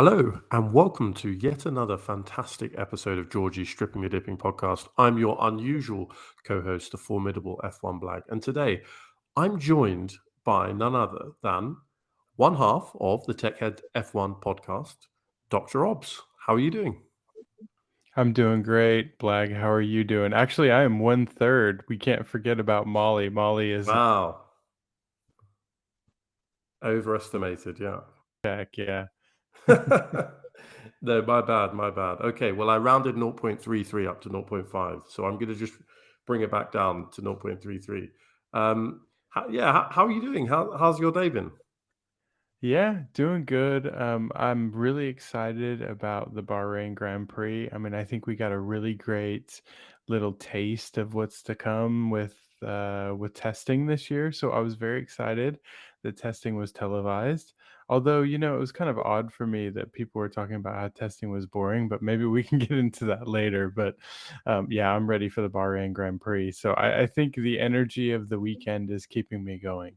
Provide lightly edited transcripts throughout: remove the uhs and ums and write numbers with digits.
Hello, and welcome to yet another fantastic episode of Georgie's Stripping the Dipping podcast. I'm your unusual co host, the formidable F1 Black, and today I'm joined by none other than one half of the Techhead F1 podcast, Dr. Obbs. How are you doing? I'm doing great, Blag. How are you doing? Actually, I am one third. We can't forget about Molly. Molly is Wow, overestimated, yeah. back, yeah. No, my bad, my bad. Okay, well, I rounded 0.33 up to zero point 0.5, so I'm going to just bring it back down to 0.33. How are you doing? How's your day been? Yeah, doing good. I'm really excited about the Bahrain Grand Prix. I mean, I think we got a really great little taste of what's to come with testing this year. So I was very excited that testing was televised. Although, it was kind of odd for me that people were talking about how testing was boring, but maybe we can get into that later. But yeah, I'm ready for the Bahrain Grand Prix. So I think the energy of the weekend is keeping me going.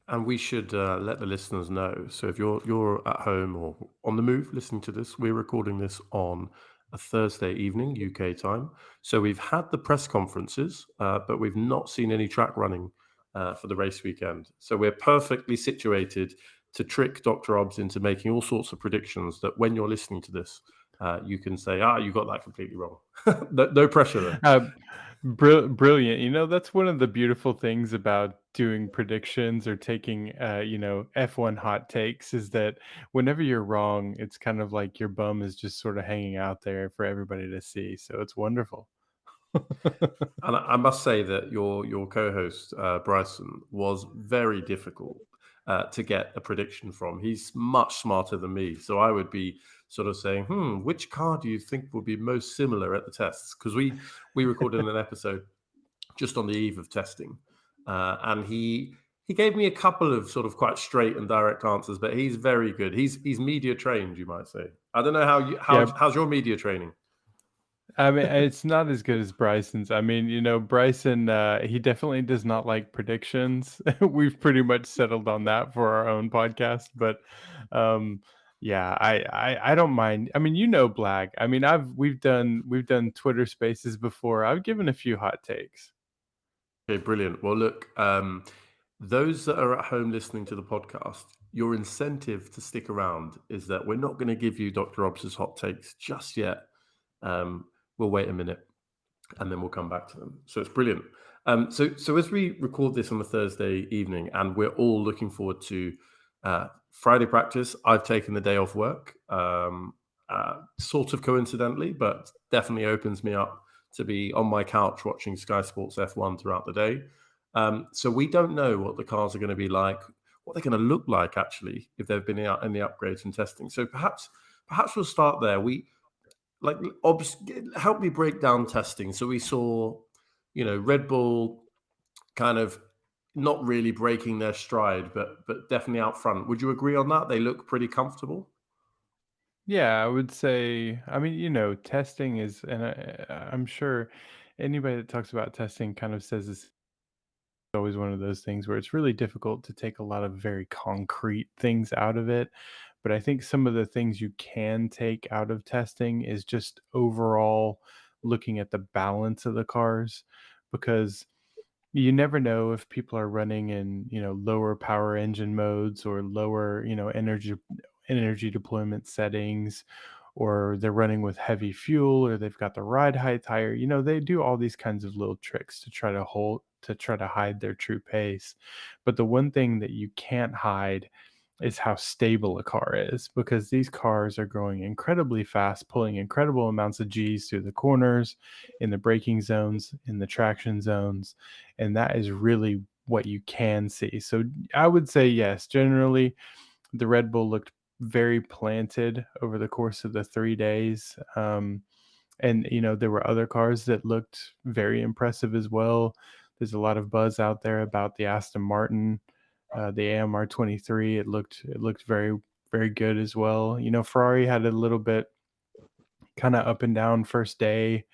And we should let the listeners know. So if you're at home or on the move listening to this, we're recording this on a Thursday evening UK time. So we've had the press conferences, but we've not seen any track running for the race weekend. So we're perfectly situated to trick Dr. Obbs into making all sorts of predictions that when you're listening to this, you can say, you got that completely wrong. No pressure though. Uh, Brilliant. That's one of the beautiful things about doing predictions or taking, F1 hot takes is that whenever you're wrong, it's kind of like your bum is just sort of hanging out there for everybody to see. So it's wonderful. And I must say that your co-host Bryson was very difficult to get a prediction from. He's much smarter than me, so I would be sort of saying, which car do you think will be most similar at the tests?" Because we recorded an episode just on the eve of testing, and he gave me a couple of sort of quite straight and direct answers, but he's very good. He's media trained, you might say. I don't know Yeah, how's your media training. I mean, it's not as good as Bryson's. I mean, Bryson, he definitely does not like predictions. We've pretty much settled on that for our own podcast, but um, yeah, I don't mind. I mean, Blag. I mean, we've done Twitter Spaces before. I've given a few hot takes. Okay, brilliant. Well, look, those that are at home listening to the podcast, your incentive to stick around is that we're not going to give you Dr. Obbs's hot takes just yet. We'll wait a minute and then we'll come back to them. So it's brilliant. So as we record this on a Thursday evening, and we're all looking forward to Friday practice, I've taken the day off work, sort of coincidentally, but definitely opens me up to be on my couch watching Sky Sports F1 throughout the day. So we don't know what the cars are going to be like, what they're going to look like actually if they've been out in the upgrades and testing. So perhaps we'll start there. We like help me break down testing. So we saw, Red Bull kind of not really breaking their stride, but definitely out front. Would you agree on that? They look pretty comfortable. Yeah, I would say. I mean, testing is, and I'm sure anybody that talks about testing kind of says this always one of those things where it's really difficult to take a lot of very concrete things out of it. But I think some of the things you can take out of testing is just overall looking at the balance of the cars because you never know if people are running in, lower power engine modes or lower, energy deployment settings, or they're running with heavy fuel, or they've got the ride height higher. They do all these kinds of little tricks to try to hide their true pace. But the one thing that you can't hide is how stable a car is, because these cars are going incredibly fast, pulling incredible amounts of G's through the corners, in the braking zones, in the traction zones, and that is really what you can see. So I would say yes, generally the Red Bull looked very planted over the course of the 3 days. And there were other cars that looked very impressive as well. There's a lot of buzz out there about the Aston Martin, the AMR 23. It looked very, very good as well. Ferrari had a little bit kind of up and down first day.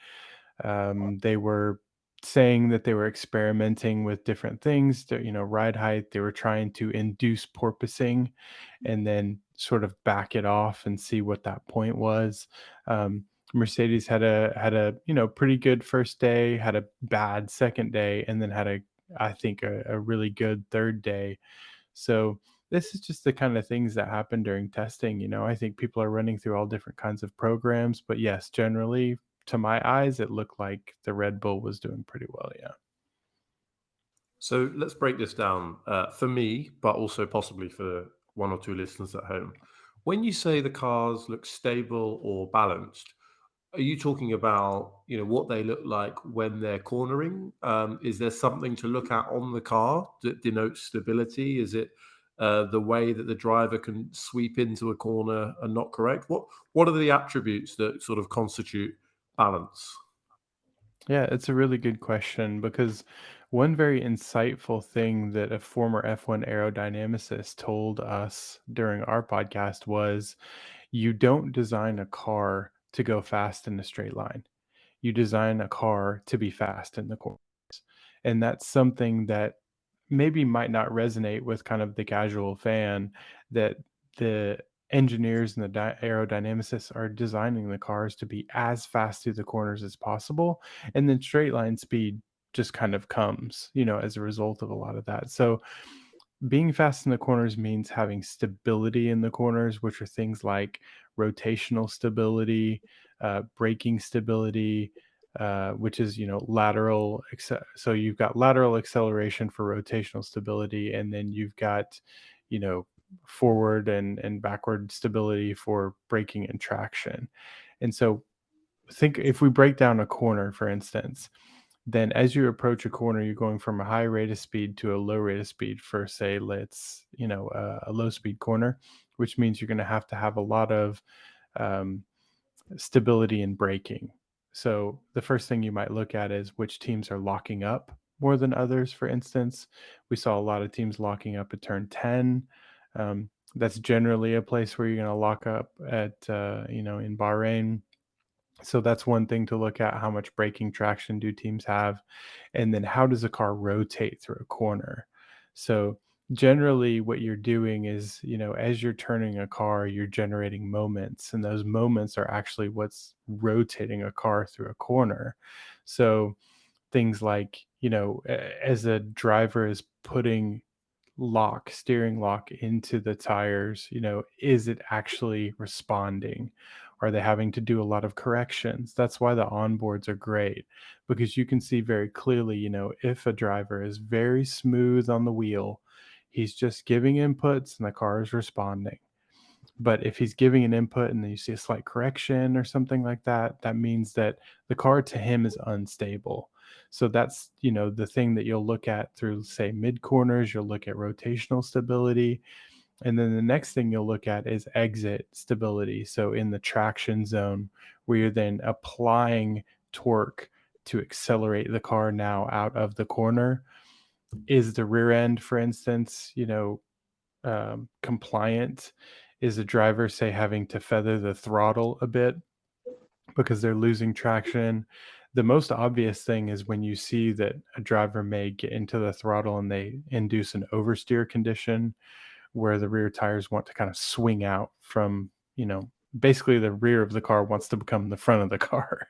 They were saying that they were experimenting with different things, ride height. They were trying to induce porpoising, and then sort of back it off and see what that point was. Mercedes had a pretty good first day, had a bad second day, and then had I think a really good third day. So this is just the kind of things that happen during testing. I think people are running through all different kinds of programs, but yes, generally, to my eyes, it looked like the Red Bull was doing pretty well. Yeah. So let's break this down for me, but also possibly for one or two listeners at home. When you say the cars look stable or balanced, are you talking about what they look like when they're cornering? Is there something to look at on the car that denotes stability? Is it the way that the driver can sweep into a corner and not correct? What are the attributes that sort of constitute balance? Yeah, it's a really good question because one very insightful thing that a former F1 aerodynamicist told us during our podcast was you don't design a car to go fast in a straight line. You design a car to be fast in the corners. And that's something that maybe might not resonate with kind of the casual fan, that the engineers and the aerodynamicists are designing the cars to be as fast through the corners as possible. And then straight line speed just kind of comes, as a result of a lot of that. So being fast in the corners means having stability in the corners, which are things like rotational stability, braking stability, which is lateral. So you've got lateral acceleration for rotational stability, and then you've got you know forward and backward stability for braking and traction. And so think if we break down a corner, for instance, then as you approach a corner, you're going from a high rate of speed to a low rate of speed for, say, let's, a low speed corner, which means you're going to have a lot of um, stability in braking. So the first thing you might look at is which teams are locking up more than others. For instance, we saw a lot of teams locking up at turn 10. That's generally a place where you're going to lock up at, in Bahrain. So that's one thing to look at. How much braking traction do teams have? And then how does a car rotate through a corner? So generally what you're doing is, as you're turning a car, you're generating moments, and those moments are actually what's rotating a car through a corner. So things like, as a driver is putting steering lock into the tires, is it actually responding? Are they having to do a lot of corrections? That's why the onboards are great, because you can see very clearly, if a driver is very smooth on the wheel, he's just giving inputs and the car is responding. But if he's giving an input and then you see a slight correction or something like that, that means that the car to him is unstable. So that's, the thing that you'll look at through, say, mid corners. You'll look at rotational stability. And then the next thing you'll look at is exit stability. So in the traction zone, where you're then applying torque to accelerate the car now out of the corner. Is the rear end, for instance, compliant? Is a driver, say, having to feather the throttle a bit because they're losing traction? The most obvious thing is when you see that a driver may get into the throttle and they induce an oversteer condition, where the rear tires want to kind of swing out from, basically the rear of the car wants to become the front of the car.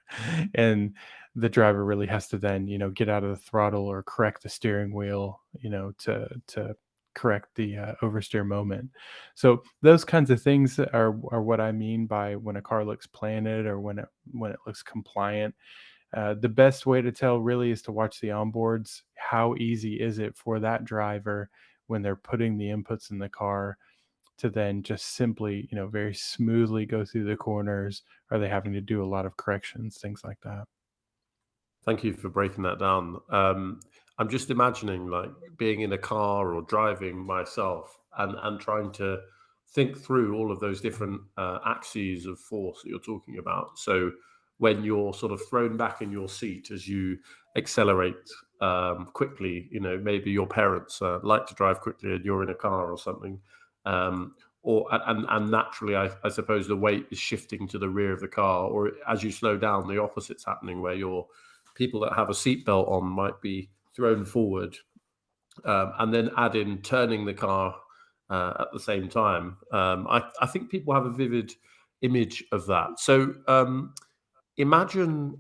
And the driver really has to then, get out of the throttle or correct the steering wheel, to correct the oversteer moment. So those kinds of things are what I mean by when a car looks planted or when it looks compliant. The best way to tell really is to watch the onboards. How easy is it for that driver when they're putting the inputs in the car to then just simply, very smoothly go through the corners? Are they having to do a lot of corrections, things like that? Thank you for breaking that down. I'm just imagining like being in a car or driving myself and trying to think through all of those different axes of force that you're talking about. So when you're sort of thrown back in your seat as you accelerate quickly, maybe your parents like to drive quickly and you're in a car or something. And naturally, I suppose the weight is shifting to the rear of the car, or as you slow down, the opposite's happening where you're people that have a seatbelt on might be thrown forward, and then add in turning the car at the same time. I think people have a vivid image of that. So imagine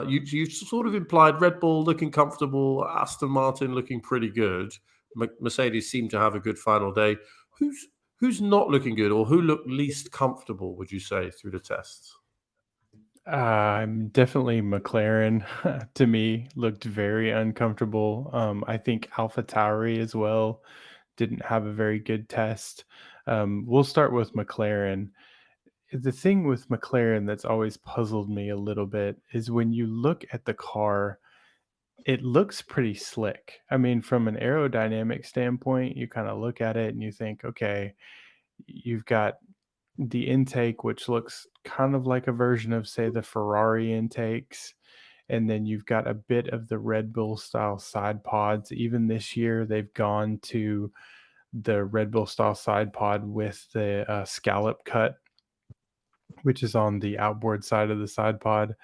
you sort of implied Red Bull looking comfortable, Aston Martin looking pretty good. Mercedes seemed to have a good final day. Who's not looking good, or who looked least comfortable? Would you say through the tests? I'm definitely McLaren. To me, looked very uncomfortable. I think AlphaTauri as well didn't have a very good test. We'll start with McLaren. The thing with McLaren that's always puzzled me a little bit is when you look at the car, it looks pretty slick. I mean, from an aerodynamic standpoint, you kind of look at it and you think, okay, you've got the intake, which looks kind of like a version of, say, the Ferrari intakes. And then you've got a bit of the Red Bull style side pods. Even this year, they've gone to the Red Bull style side pod with the scallop cut, which is on the outboard side of the side pod.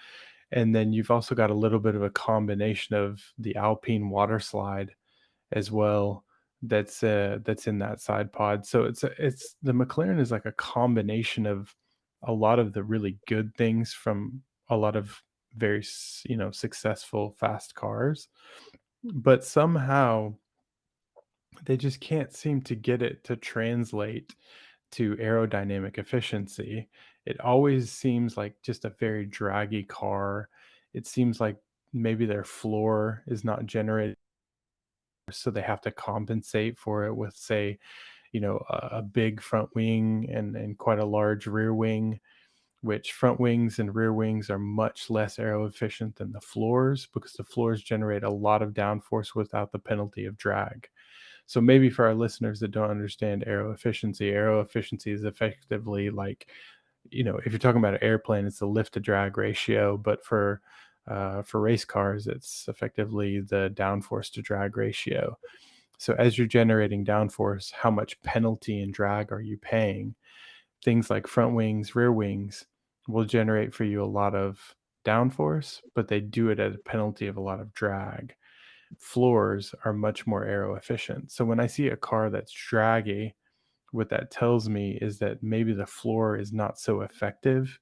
And then you've also got a little bit of a combination of the Alpine water slide as well that's in that side pod. So it's the McLaren is like a combination of a lot of the really good things from a lot of very successful fast cars, but somehow they just can't seem to get it to translate to aerodynamic efficiency. It always seems like just a very draggy car. It seems like maybe their floor is not generated, so they have to compensate for it with, say, a big front wing and quite a large rear wing, which front wings and rear wings are much less aero efficient than the floors because the floors generate a lot of downforce without the penalty of drag. So maybe for our listeners that don't understand aero efficiency is effectively like, if you're talking about an airplane, it's the lift to drag ratio, but for race cars, it's effectively the downforce to drag ratio. So as you're generating downforce, how much penalty and drag are you paying? Things like front wings, rear wings will generate for you a lot of downforce, but they do it at a penalty of a lot of drag. Floors are much more aero efficient. So when I see a car that's draggy, what that tells me is that maybe the floor is not so effective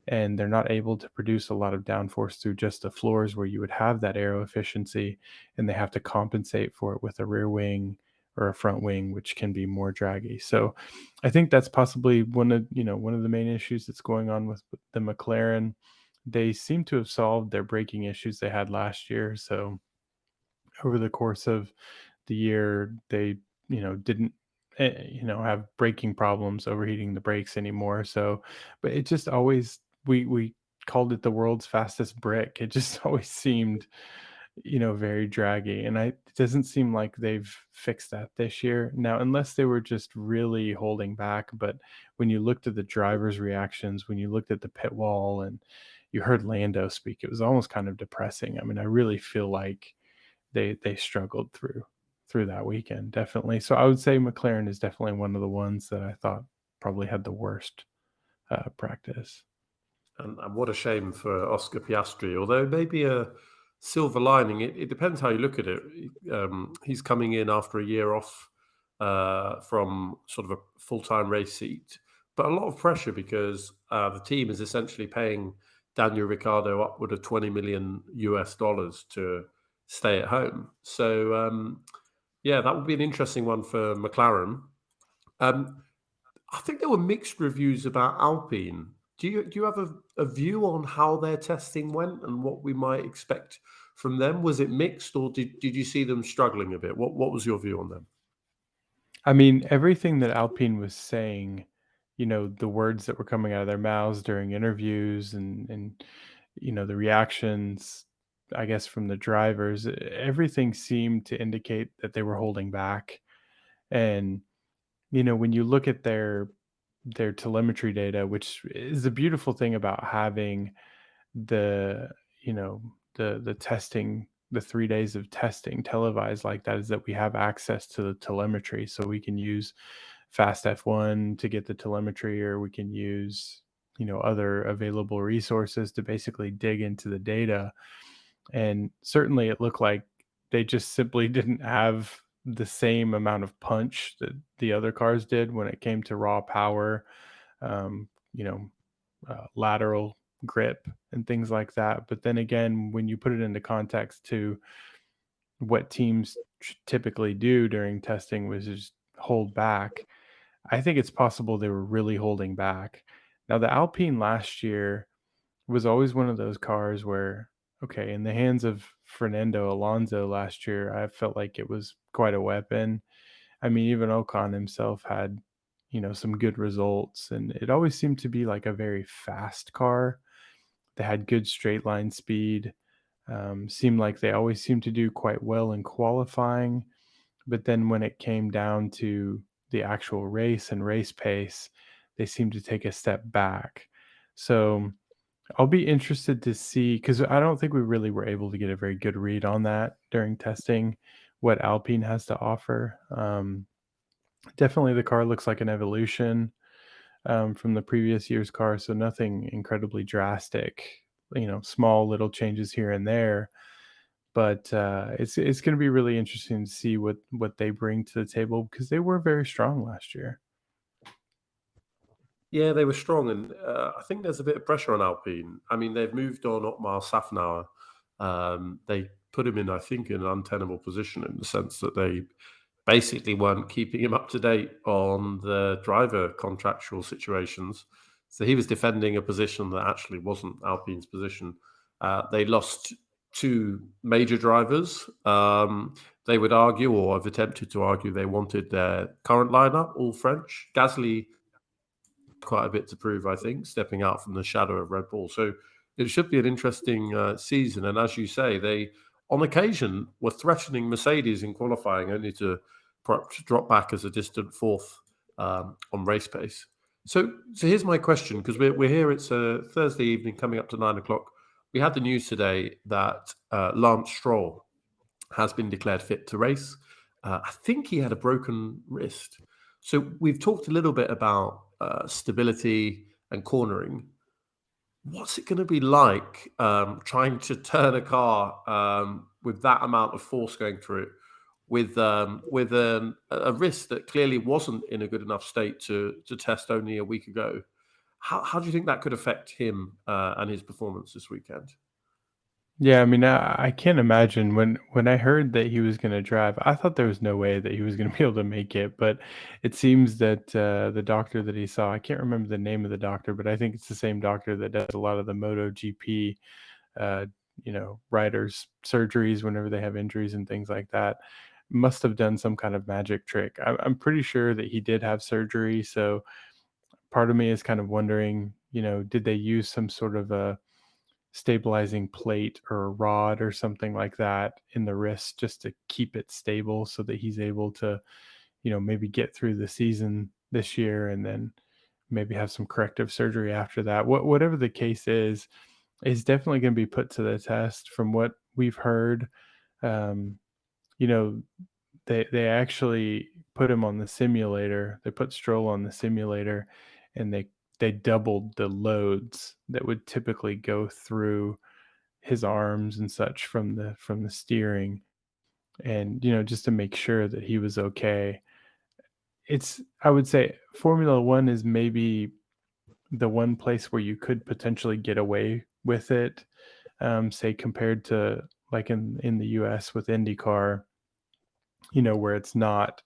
and they're not able to produce a lot of downforce through just the floors where you would have that aero efficiency, and they have to compensate for it with a rear wing or a front wing, which can be more draggy. So I think that's possibly one of the main issues that's going on with the McLaren. They seem to have solved their braking issues they had last year. So over the course of the year, they didn't have braking problems, overheating the brakes anymore. So but it just always, we called it the world's fastest brick. It just always seemed very draggy, and it doesn't seem like they've fixed that this year now, unless they were just really holding back. But when you looked at the drivers' reactions, when you looked at the pit wall and you heard Lando speak, it was almost kind of depressing. I mean, I really feel like they struggled through that weekend, definitely. So I would say McLaren is definitely one of the ones that I thought probably had the worst practice. And what a shame for Oscar Piastri. Although maybe a silver lining, it depends how you look at it. He's coming in after a year off from sort of a full time race seat, but a lot of pressure because the team is essentially paying Daniel Ricciardo upward of 20 million US dollars to stay at home. So, yeah, that would be an interesting one for McLaren. Um, I think there were mixed reviews about Alpine. Do you have a view on how their testing went and what we might expect from them? Was it mixed, or did you see them struggling a bit? What was your view on them? I mean, everything that Alpine was saying, the words that were coming out of their mouths during interviews and the reactions, I guess, from the drivers, everything seemed to indicate that they were holding back. And when you look at their telemetry data, which is the beautiful thing about having the you know the testing, the 3 days of testing televised like that, is that we have access to the telemetry, so we can use fast F1 to get the telemetry, or we can use other available resources to basically dig into the data. And certainly it looked like they just simply didn't have the same amount of punch that the other cars did when it came to raw power, um, you know, lateral grip and things like that. But then again, when you put it into context to what teams typically do during testing, was just hold back. I think it's possible they were really holding back. Now, the Alpine last year was always one of those cars where, okay, in the hands of Fernando Alonso last year, I felt like it was quite a weapon. I mean, even Ocon himself had, some good results, and it always seemed to be like a very fast car. They had good straight line speed. Seemed like they always seemed to do quite well in qualifying. But then when it came down to the actual race and race pace, they seemed to take a step back. So I'll be interested to see, because I don't think we really were able to get a very good read on that during testing, what Alpine has to offer. Definitely the car looks like an evolution from the previous year's car, so nothing incredibly drastic, small little changes here and there. But it's going to be really interesting to see what they bring to the table, because they were very strong last year. Yeah, they were strong, and I think there's a bit of pressure on Alpine. I mean, they've moved on Otmar Safnauer. They put him in, I think, in an untenable position in the sense that they basically weren't keeping him up to date on the driver contractual situations. So he was defending a position that actually wasn't Alpine's position. They lost two major drivers. They would argue, or have attempted to argue, they wanted their current lineup, all French. Gasly quite a bit to prove, I think, stepping out from the shadow of Red Bull. So it should be an interesting season. And as you say, they, on occasion, were threatening Mercedes in qualifying, only to perhaps drop back as a distant fourth on race pace. So here's my question, because we're here. It's a Thursday evening, coming up to 9 o'clock. We had the news today that Lance Stroll has been declared fit to race. I think he had a broken wrist. So we've talked a little bit about stability and cornering. What's it going to be like trying to turn a car with that amount of force going through it, with a wrist that clearly wasn't in a good enough state to test only a week ago? How do you think that could affect him and his performance this weekend? Yeah, I mean, I can't imagine when I heard that he was going to drive. I thought there was no way that he was going to be able to make it, but it seems that the doctor that he saw, I can't remember the name of the doctor, but I think it's the same doctor that does a lot of the MotoGP, uh, riders' surgeries whenever they have injuries and things like that. Must have done some kind of magic trick. I'm pretty sure that he did have surgery, so part of me is kind of wondering, did they use some sort of a stabilizing plate or a rod or something like that in the wrist just to keep it stable so that he's able to, maybe get through the season this year and then maybe have some corrective surgery after that. Whatever the case is definitely going to be put to the test from what we've heard. Um, you know, they actually put him on the simulator. They put Stroll on the simulator, and they doubled the loads that would typically go through his arms and such from the steering, and just to make sure that he was okay. It's, I would say, Formula One is maybe the one place where you could potentially get away with it, say compared to like in the US with IndyCar, where it's not,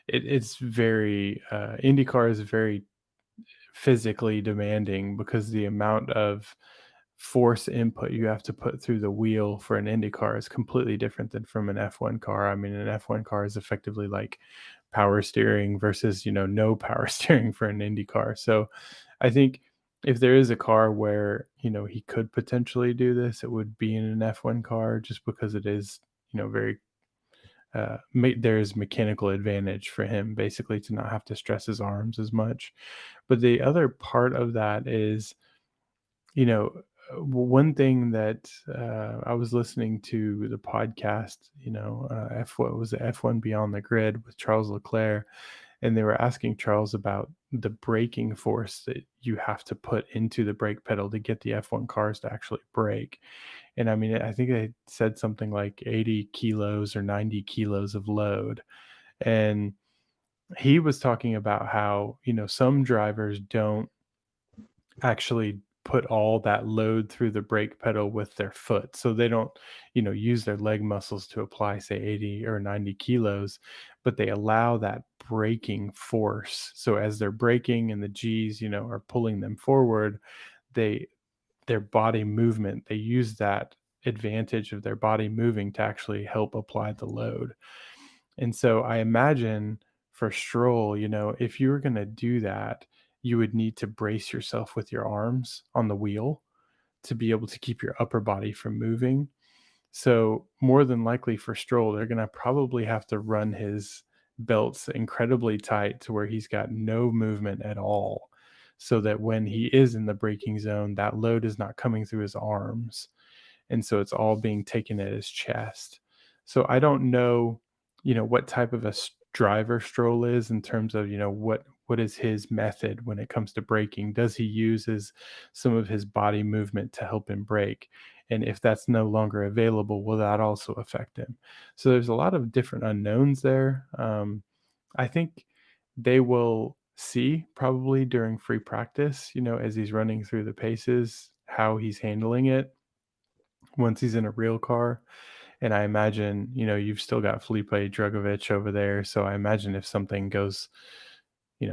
it's very IndyCar is very physically demanding, because the amount of force input you have to put through the wheel for an Indy car is completely different than from an F1 car. I mean, an F1 car is effectively like power steering versus, no power steering for an Indy car. So I think if there is a car where, he could potentially do this, it would be in an F1 car, just because it is, very there's mechanical advantage for him basically to not have to stress his arms as much. But the other part of that is, one thing that I was listening to the podcast, what was it, F1 Beyond the Grid with Charles Leclerc, and they were asking Charles about the braking force that you have to put into the brake pedal to get the F1 cars to actually brake. And I mean, I think they said something like 80 kilos or 90 kilos of load. And he was talking about how, some drivers don't actually put all that load through the brake pedal with their foot. So they don't, use their leg muscles to apply, say, 80 or 90 kilos, but they allow that braking force. So as they're braking and the G's, are pulling them forward, they their body movement, they use that advantage of their body moving to actually help apply the load. And so I imagine for Stroll, if you were going to do that, you would need to brace yourself with your arms on the wheel to be able to keep your upper body from moving. So, more than likely for Stroll, they're going to probably have to run his belts incredibly tight to where he's got no movement at all. So that when he is in the braking zone, that load is not coming through his arms, and so it's all being taken at his chest. So I don't know, what type of a driver Stroll is in terms of, what is his method when it comes to braking? Does he use some of his body movement to help him brake? And if that's no longer available, will that also affect him? So there's a lot of different unknowns there. I think they will see probably during free practice, as he's running through the paces, how he's handling it once he's in a real car. And I imagine, you've still got Felipe Drugovich over there. So I imagine if something goes,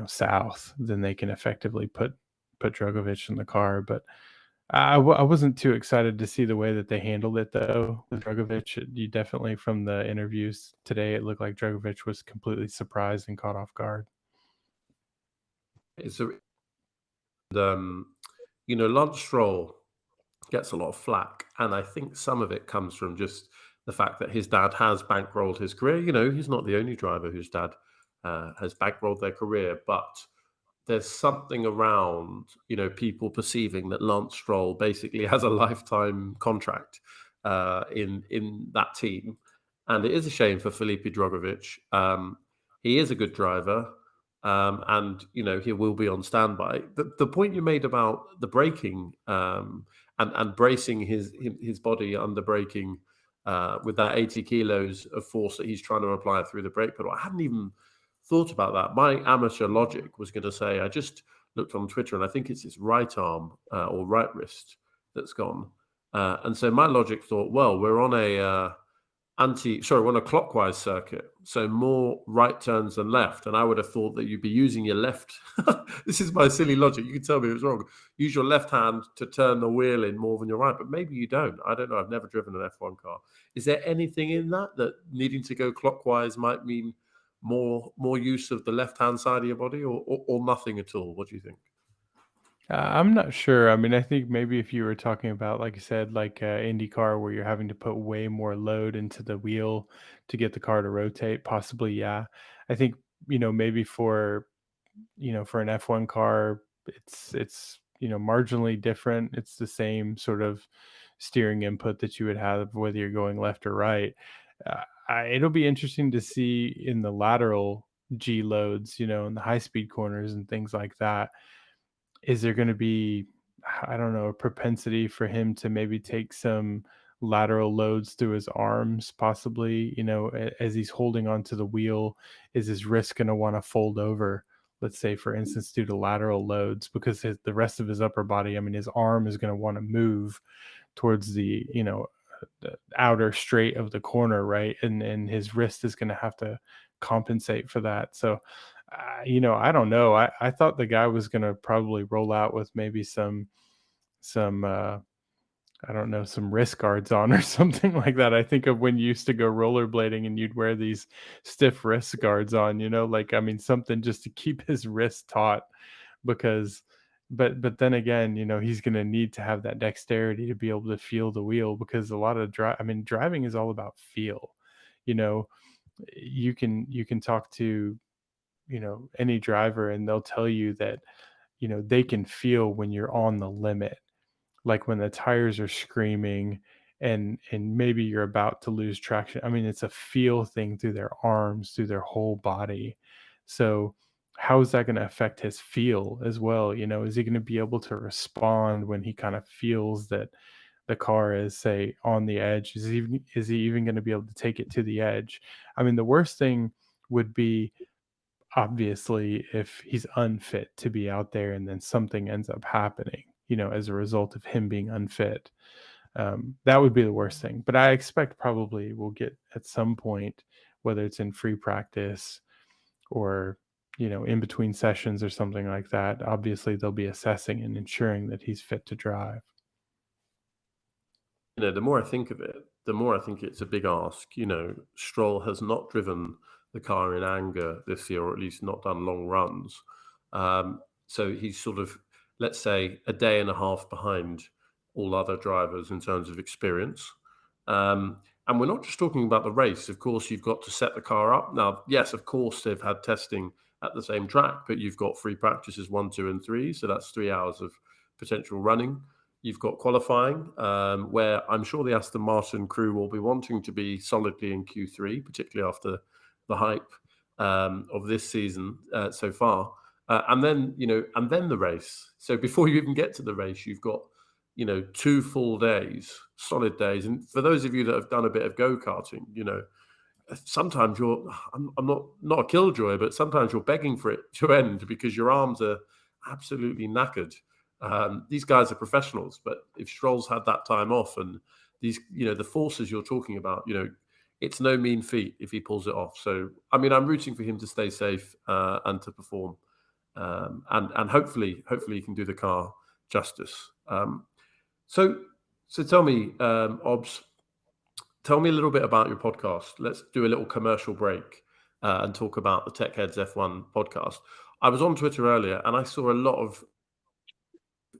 south, then they can effectively put Drugovich in the car. But I wasn't too excited to see the way that they handled it, though, with Drugovich. You definitely, from the interviews today, it looked like Drugovich was completely surprised and caught off guard. It's a, Lance Stroll gets a lot of flack, and I think some of it comes from just the fact that his dad has bankrolled his career. He's not the only driver whose dad has bankrolled their career, but there's something around, people perceiving that Lance Stroll basically has a lifetime contract in that team, and it is a shame for Felipe Drogovic. He is a good driver, and he will be on standby. The point you made about the braking and bracing his body under braking with that 80 kilos of force that he's trying to apply through the brake pedal, I hadn't even thought about that. My amateur logic was going to say, I just looked on Twitter and I think it's his right arm or right wrist that's gone. And so my logic thought, well, we're on we're on a clockwise circuit, so more right turns than left. And I would have thought that you'd be using your left. This is my silly logic. You can tell me it was wrong. Use your left hand to turn the wheel in more than your right, but maybe you don't. I don't know. I've never driven an F1 car. Is there anything in that needing to go clockwise might mean more use of the left hand side of your body, or nothing at all? What do you think? I'm not sure. I mean, I think maybe if you were talking about, like I said, like IndyCar, where you're having to put way more load into the wheel to get the car to rotate, possibly, yeah. I think, maybe for an F1 car, it's marginally different. It's the same sort of steering input that you would have whether you're going left or right. It'll be interesting to see in the lateral G loads, in the high speed corners and things like that. Is there going to be, I don't know, a propensity for him to maybe take some lateral loads through his arms, possibly, as he's holding onto the wheel? Is his wrist going to want to fold over, let's say, for instance, due to lateral loads? Because the rest of his upper body, I mean, his arm is going to want to move towards the outer straight of the corner, right? And his wrist is going to have to compensate for that. So, I don't know. I thought the guy was going to probably roll out with maybe some I don't know, some wrist guards on or something like that. I think of when you used to go rollerblading and you'd wear these stiff wrist guards on, like, I mean, something just to keep his wrist taut. Because but then again, he's going to need to have that dexterity to be able to feel the wheel, because a lot of driving is all about feel. you know you can talk to any driver, and they'll tell you that they can feel when you're on the limit, like when the tires are screaming, and maybe you're about to lose traction. I mean, it's a feel thing through their arms, through their whole body. So how is that going to affect his feel as well? Is he going to be able to respond when he kind of feels that the car is, say, on the edge? Is he even going to be able to take it to the edge? I mean, the worst thing would be, obviously, if he's unfit to be out there and then something ends up happening, as a result of him being unfit. That would be the worst thing. But I expect probably we'll get at some point, whether it's in free practice or in between sessions or something like that. Obviously, they'll be assessing and ensuring that he's fit to drive. The more I think of it, the more I think it's a big ask. Stroll has not driven the car in anger this year, or at least not done long runs. So he's sort of, let's say, a day and a half behind all other drivers in terms of experience. And we're not just talking about the race. Of course, you've got to set the car up. Now, yes, of course, they've had testing at the same track, but you've got free practices 1, 2, and 3. So that's 3 hours of potential running. You've got qualifying, where I'm sure the Aston Martin crew will be wanting to be solidly in Q3, particularly after the hype of this season so far. And then, and then the race. So before you even get to the race, you've got, 2 full days, solid days. And for those of you that have done a bit of go-karting, sometimes I'm not a killjoy, but sometimes you're begging for it to end because your arms are absolutely knackered. These guys are professionals, but if Stroll's had that time off and these, the forces you're talking about, it's no mean feat if he pulls it off. So, I mean, I'm rooting for him to stay safe and to perform, and hopefully he can do the car justice. So tell me, Obbs, tell me a little bit about your podcast. Let's do a little commercial break and talk about the Tech Heads F1 podcast. I was on Twitter earlier and I saw a lot of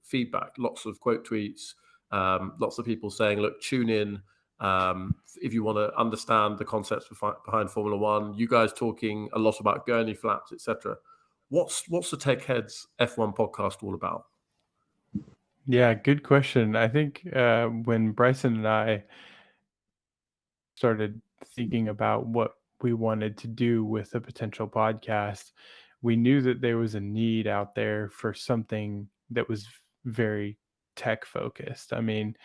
feedback, lots of quote tweets, lots of people saying, look, tune in if you want to understand the concepts behind Formula One. You guys talking a lot about gurney flaps, etc. What's the Tech Heads F1 podcast all about? Yeah, good question. I think when Bryson and I started thinking about what we wanted to do with a potential podcast, we knew that there was a need out there for something that was very tech focused. I mean,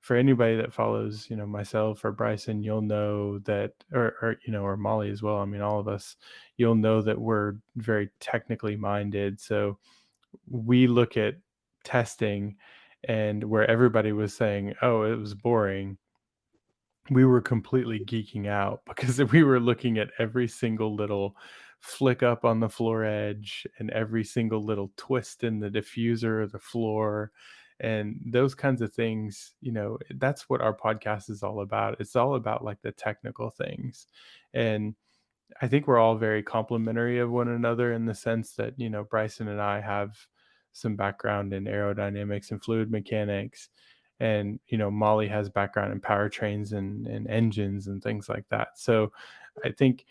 for anybody that follows, myself or Bryson, you'll know that, or Molly as well. I mean, all of us, you'll know that we're very technically minded. So we look at testing, and where everybody was saying, oh, it was boring, we were completely geeking out because we were looking at every single little flick up on the floor edge and every single little twist in the diffuser or the floor and those kinds of things. That's what our podcast is all about. It's all about like the technical things. And I think we're all very complimentary of one another in the sense that, Bryson and I have some background in aerodynamics and fluid mechanics. And, Molly has background in powertrains and engines and things like that. So I think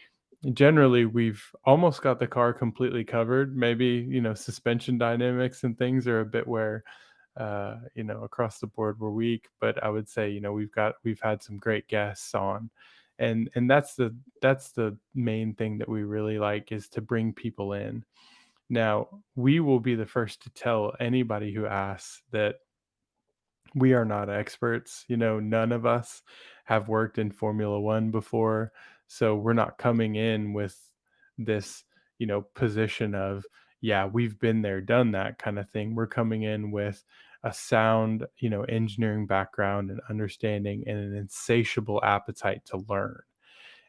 generally we've almost got the car completely covered. Maybe, suspension dynamics and things are a bit where, across the board we're weak. But I would say, we've had some great guests on. And that's the main thing that we really like, is to bring people in. Now, we will be the first to tell anybody who asks that we are not experts. None of us have worked in Formula One before. So we're not coming in with this, position of, yeah, we've been there, done that kind of thing. We're coming in with a sound, engineering background and understanding and an insatiable appetite to learn.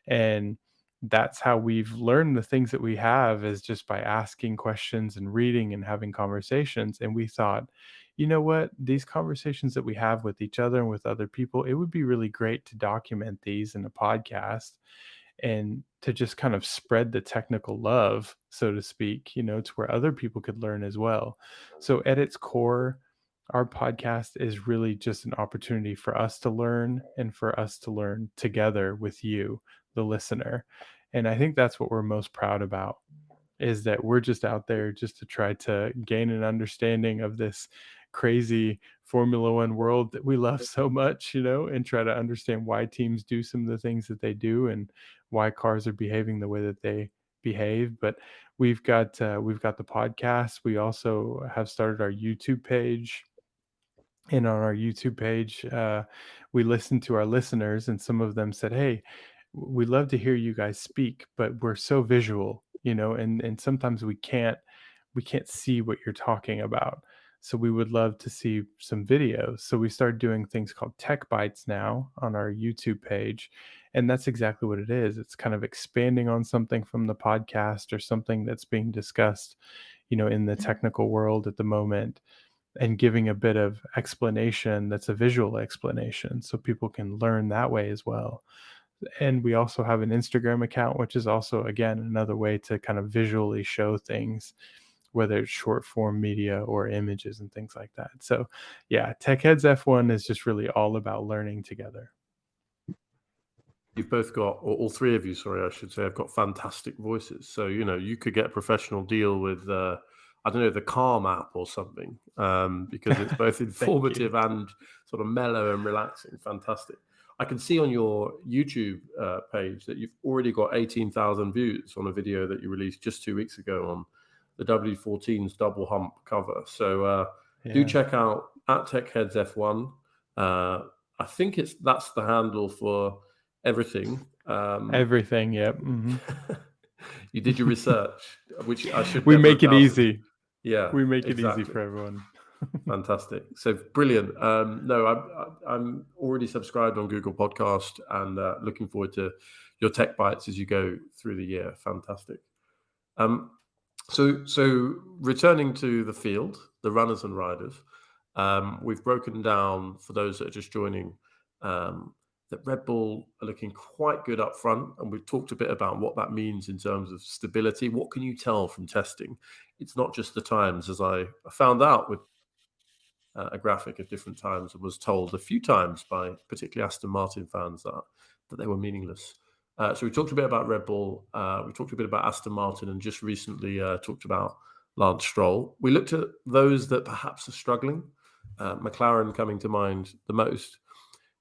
And that's how we've learned the things that we have, is just by asking questions and reading and having conversations. And we thought, you know what, these conversations that we have with each other and with other people, it would be really great to document these in a podcast and to just kind of spread the technical love, so to speak, to where other people could learn as well. So at its core, our podcast is really just an opportunity for us to learn and for us to learn together with you, the listener. And I think that's what we're most proud about, is that we're just out there just to try to gain an understanding of this crazy Formula One world that we love so much, and try to understand why teams do some of the things that they do and why cars are behaving the way that they behave. But we've got the podcast. We also have started our YouTube page, and on our YouTube page, we listened to our listeners, and some of them said, "Hey, we love to hear you guys speak, but we're so visual, and sometimes we can't see what you're talking about. So we would love to see some videos." So we started doing things called tech bites now on our YouTube page, and that's exactly what it is. It's kind of expanding on something from the podcast or something that's being discussed, in the technical world at the moment, and giving a bit of explanation that's a visual explanation so people can learn that way as well. And we also have an Instagram account, which is also, again, another way to kind of visually show things, whether it's short form media or images and things like that. So, yeah, Tech Heads F1 is just really all about learning together. You've both got, or all three of you, sorry, I should say, have got fantastic voices. So, you could get a professional deal with, I don't know, the Calm app or something, because it's both informative and sort of mellow and relaxing. Fantastic. I can see on your YouTube page that you've already got 18,000 views on a video that you released just 2 weeks ago on the W14's double hump cover. So do check out at TechHeads F1. I think that's the handle for everything. Everything, yep. Mm-hmm. You did your research, which I should. We never make have it doubted. easy. Yeah, We make exactly. it easy for everyone. Fantastic. So brilliant. No, I'm already subscribed on Google Podcast and looking forward to your tech bites as you go through the year. Fantastic. So returning to the field, the runners and riders, we've broken down for those that are just joining that Red Bull are looking quite good up front, and we've talked a bit about what that means in terms of stability. What can you tell from testing? It's not just the times, as I found out with a graphic at different times and was told a few times by particularly Aston Martin fans that they were meaningless. So we talked a bit about Red Bull, we talked a bit about Aston Martin, and just recently talked about Lance Stroll. We looked at those that perhaps are struggling, McLaren coming to mind the most.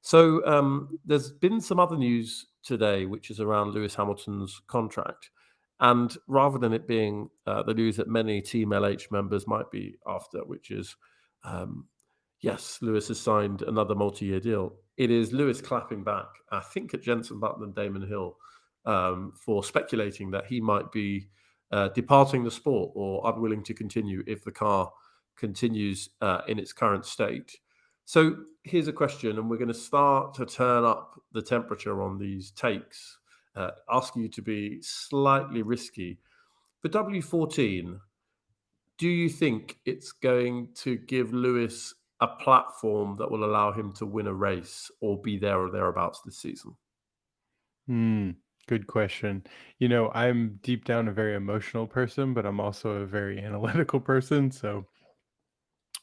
So there's been some other news today, which is around Lewis Hamilton's contract. And rather than it being the news that many Team LH members might be after, which is, yes, Lewis has signed another multi-year deal, it is Lewis clapping back, I think, at Jenson Button and Damon Hill for speculating that he might be departing the sport or unwilling to continue if the car continues in its current state. So here's a question, and we're going to start to turn up the temperature on these takes, asking you to be slightly risky. For W14, do you think it's going to give Lewis a platform that will allow him to win a race or be there or thereabouts this season? Good question. I'm deep down a very emotional person, but I'm also a very analytical person. So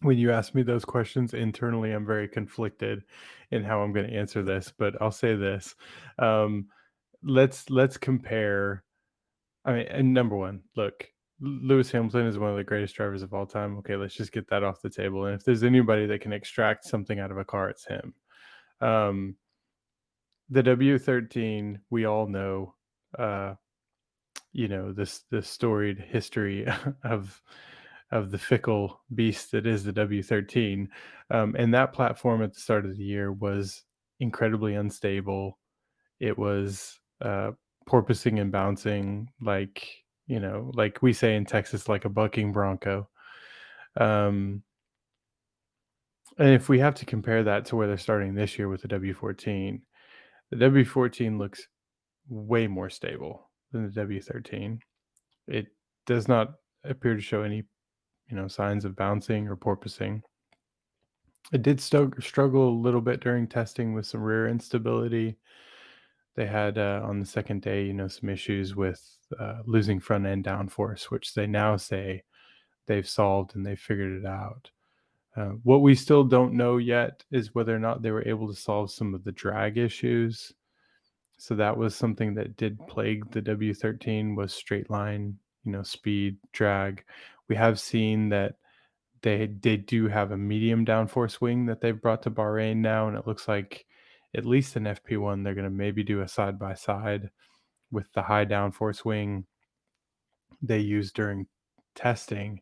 when you ask me those questions internally, I'm very conflicted in how I'm going to answer this. But I'll say this: um, let's compare. I mean, and number one, look, Lewis Hamilton is one of the greatest drivers of all time. Okay, let's just get that off the table. And if there's anybody that can extract something out of a car, it's him. The W13, we all know, this storied history of the fickle beast that is the W13. And that platform at the start of the year was incredibly unstable. It was porpoising and bouncing like we say in Texas, like a bucking bronco. And if we have to compare that to where they're starting this year with the W14 looks way more stable than the W13. It does not appear to show any signs of bouncing or porpoising. It did struggle a little bit during testing with some rear instability. They had on the second day, some issues with losing front end downforce, which they now say they've solved and they've figured it out. What we still don't know yet is whether or not they were able to solve some of the drag issues. So that was something that did plague the W13, was straight line, speed, drag. We have seen that they do have a medium downforce wing that they've brought to Bahrain now, and it looks like at least in FP1 they're going to maybe do a side by side with the high downforce wing. they use during testing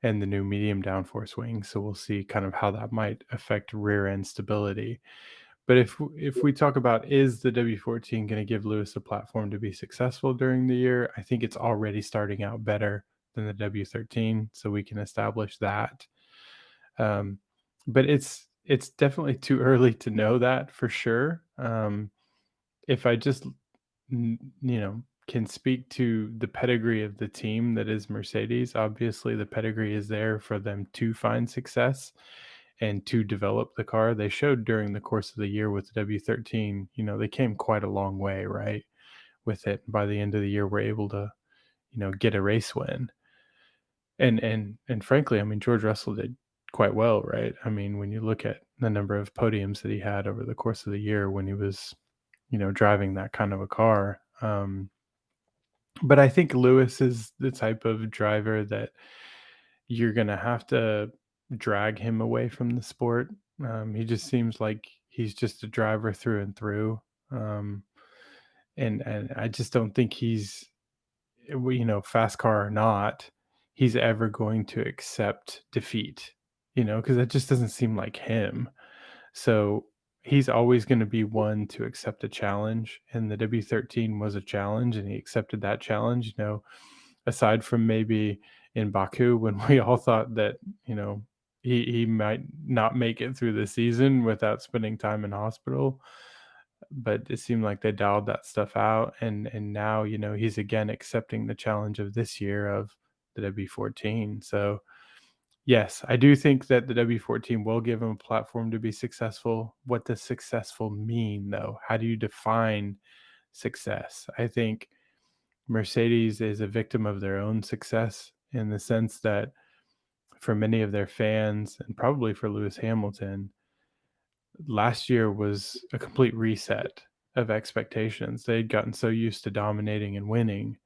and the new medium downforce wing. So we'll see kind of how that might affect rear end stability. But if we talk about, is the W14 going to give Lewis a platform to be successful during the year? I think it's already starting out better than the W13, so we can establish that. Um, but it's definitely too early to know that for sure. If I just can speak to the pedigree of the team that is Mercedes, obviously the pedigree is there for them to find success and to develop the car. They showed during the course of the year with the W13, they came quite a long way, right? With it. By the end of the year, we're able to, get a race win. And frankly, I mean, George Russell did quite well, right? I mean, when you look at the number of podiums that he had over the course of the year when he was, driving that kind of a car. But I think Lewis is the type of driver that you're going to have to drag him away from the sport. He just seems like he's just a driver through and through. Um, and I just don't think he's, fast car or not, he's ever going to accept defeat, because that just doesn't seem like him. So he's always going to be one to accept a challenge. And the W13 was a challenge, and he accepted that challenge, aside from maybe in Baku when we all thought that, he might not make it through the season without spending time in hospital. But it seemed like they dialed that stuff out. And now, he's again accepting the challenge of this year of the W14. So yes, I do think that the W14 will give him a platform to be successful. What does successful mean, though? How do you define success? I think Mercedes is a victim of their own success in the sense that for many of their fans, and probably for Lewis Hamilton, last year was a complete reset of expectations. They had gotten so used to dominating and winning.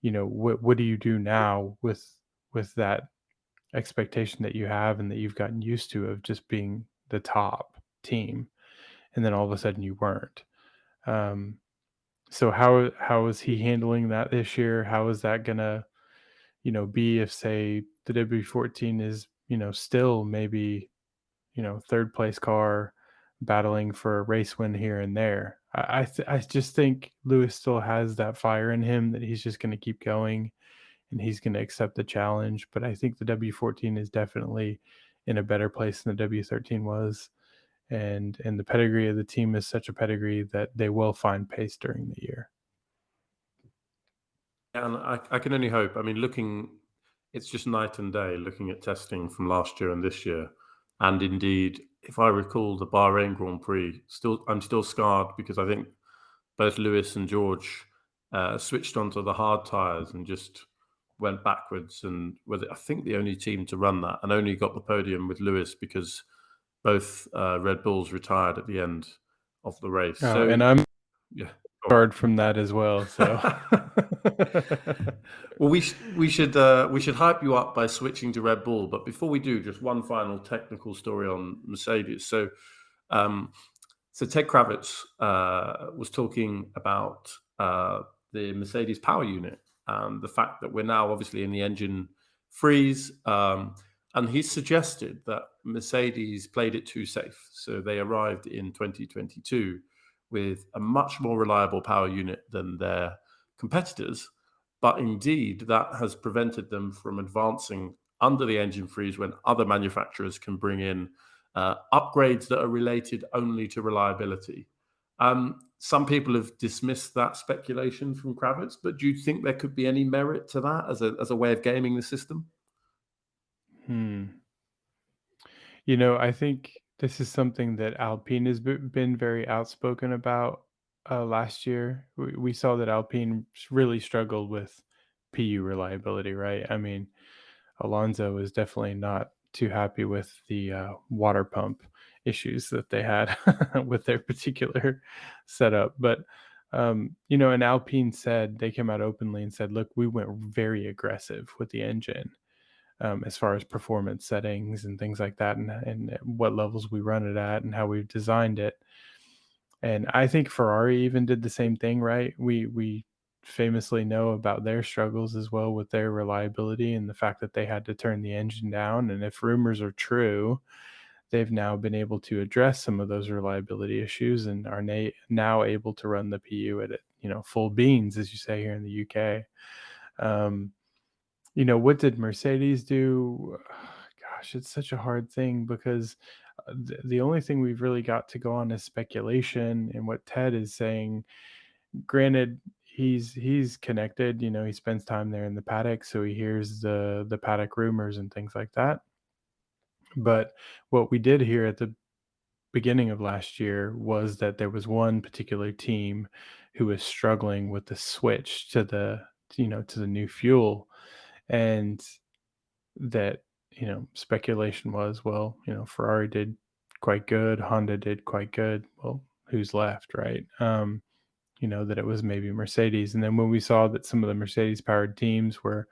What do you do now with that expectation that you have and that you've gotten used to of just being the top team, and then all of a sudden you weren't? So how is he handling that this year? How is that gonna be if, say, the W14 is still maybe third place car battling for a race win here and there? I just think Lewis still has that fire in him that he's just going to keep going and he's going to accept the challenge. But I think the W14 is definitely in a better place than the W13 was. And the pedigree of the team is such a pedigree that they will find pace during the year. And I can only hope. I mean, it's just night and day looking at testing from last year and this year. And indeed, if I recall the Bahrain Grand Prix, I'm still scarred because I think both Lewis and George switched onto the hard tires and just went backwards, and were I think the only team to run that, and only got the podium with Lewis because both Red Bulls retired at the end of the race. So, and I'm yeah, scarred from that as well. So, well, we should hype you up by switching to Red Bull. But before we do, just one final technical story on Mercedes. So Ted Kravitz was talking about the Mercedes power unit and the fact that we're now obviously in the engine freeze. And he suggested that Mercedes played it too safe. So they arrived in 2022 with a much more reliable power unit than their competitors. But indeed, that has prevented them from advancing under the engine freeze when other manufacturers can bring in upgrades that are related only to reliability. Some people have dismissed that speculation from Kravitz, but do you think there could be any merit to that as a way of gaming the system? I think this is something that Alpine has been very outspoken about last year. We saw that Alpine really struggled with PU reliability, right? I mean, Alonso is definitely not too happy with the water pump issues that they had with their particular setup. But, and Alpine said, they came out openly and said, look, we went very aggressive with the engine. As far as performance settings and things like that, and what levels we run it at and how we've designed it. And I think Ferrari even did the same thing, right? We famously know about their struggles as well with their reliability and the fact that they had to turn the engine down. And if rumors are true, they've now been able to address some of those reliability issues and are now able to run the PU at full beans, as you say here in the UK. What did Mercedes do? Gosh, it's such a hard thing because the only thing we've really got to go on is speculation and what Ted is saying. Granted, he's connected. He spends time there in the paddock, so he hears the paddock rumors and things like that. But what we did hear at the beginning of last year was that there was one particular team who was struggling with the switch to the new fuel, and that speculation was, well, Ferrari did quite good, Honda did quite good, well, who's left, right? That it was maybe Mercedes. And then when we saw that some of the Mercedes powered teams were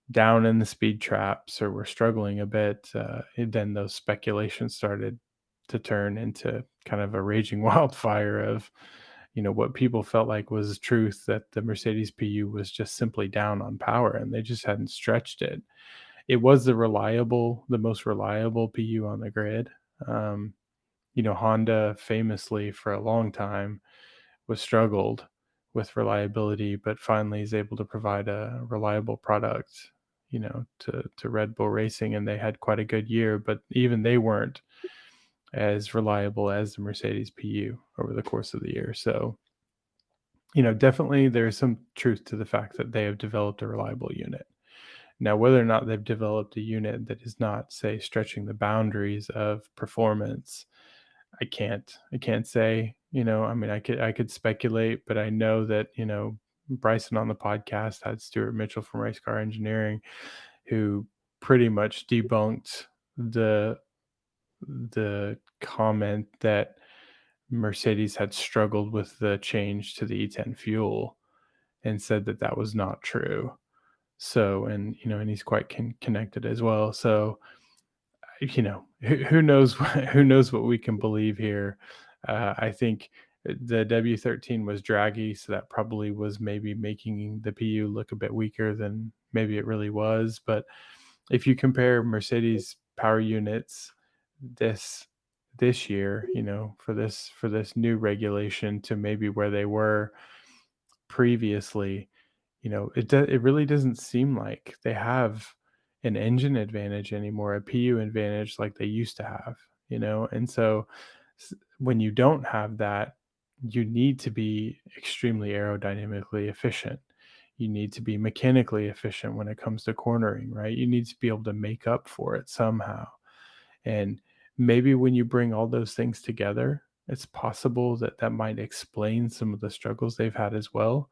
down in the speed traps or were struggling a bit, then those speculations started to turn into kind of a raging wildfire of what people felt like was truth, that the Mercedes PU was just simply down on power and they just hadn't stretched it. It was the most reliable PU on the grid. Honda famously for a long time was struggled with reliability, but finally is able to provide a reliable product, to Red Bull Racing, and they had quite a good year, but even they weren't as reliable as the Mercedes PU over the course of the year. So, definitely there's some truth to the fact that they have developed a reliable unit. Now, whether or not they've developed a unit that is not, say, stretching the boundaries of performance, I can't say. I mean, I could speculate, but I know that Bryson on the podcast had Stuart Mitchell from Race Car Engineering, who pretty much debunked the comment that Mercedes had struggled with the change to the E10 fuel, and said that that was not true. So, and he's quite connected as well. So, who knows who knows what we can believe here. I think the W13 was draggy, so that probably was maybe making the PU look a bit weaker than maybe it really was. But if you compare Mercedes power units this year, for this new regulation to maybe where they were previously, it really doesn't seem like they have an engine advantage anymore, a PU advantage like they used to have, and so when you don't have that, you need to be extremely aerodynamically efficient. You need to be mechanically efficient when it comes to cornering, right? You need to be able to make up for it somehow. And maybe when you bring all those things together, it's possible that that might explain some of the struggles they've had as well.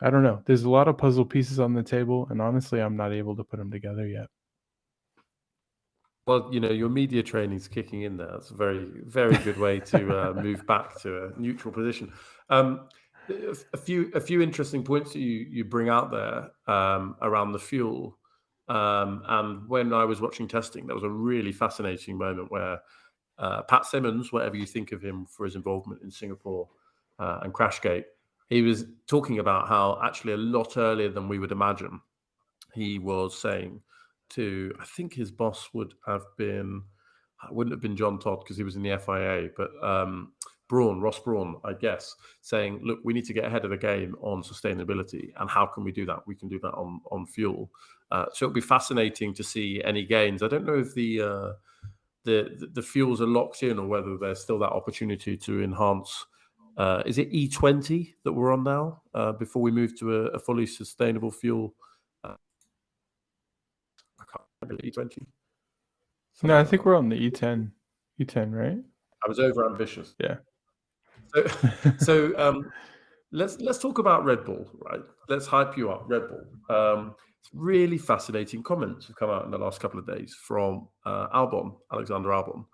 I don't know. There's a lot of puzzle pieces on the table, and honestly, I'm not able to put them together yet. Well, your media training's kicking in there. That's a very, very good way to move back to a neutral position. A few interesting points that you bring out there around the fuel. And when I was watching testing, there was a really fascinating moment where Pat Simmons, whatever you think of him for his involvement in Singapore and Crashgate, he was talking about how actually a lot earlier than we would imagine, he was saying to, I think his boss wouldn't have been John Todd because he was in the FIA, but Ross Brawn, I guess, saying, look, we need to get ahead of the game on sustainability. And how can we do that? We can do that on fuel. So it'll be fascinating to see any gains. I don't know if the fuels are locked in or whether there's still that opportunity to enhance. Is it E20 that we're on now before we move to a fully sustainable fuel? I can't remember E20. No, I think we're on the E10, right? I was over ambitious. Yeah. So let's talk about Red Bull, right? Let's hype you up, Red Bull. Really fascinating comments have come out in the last couple of days from Alexander Albon,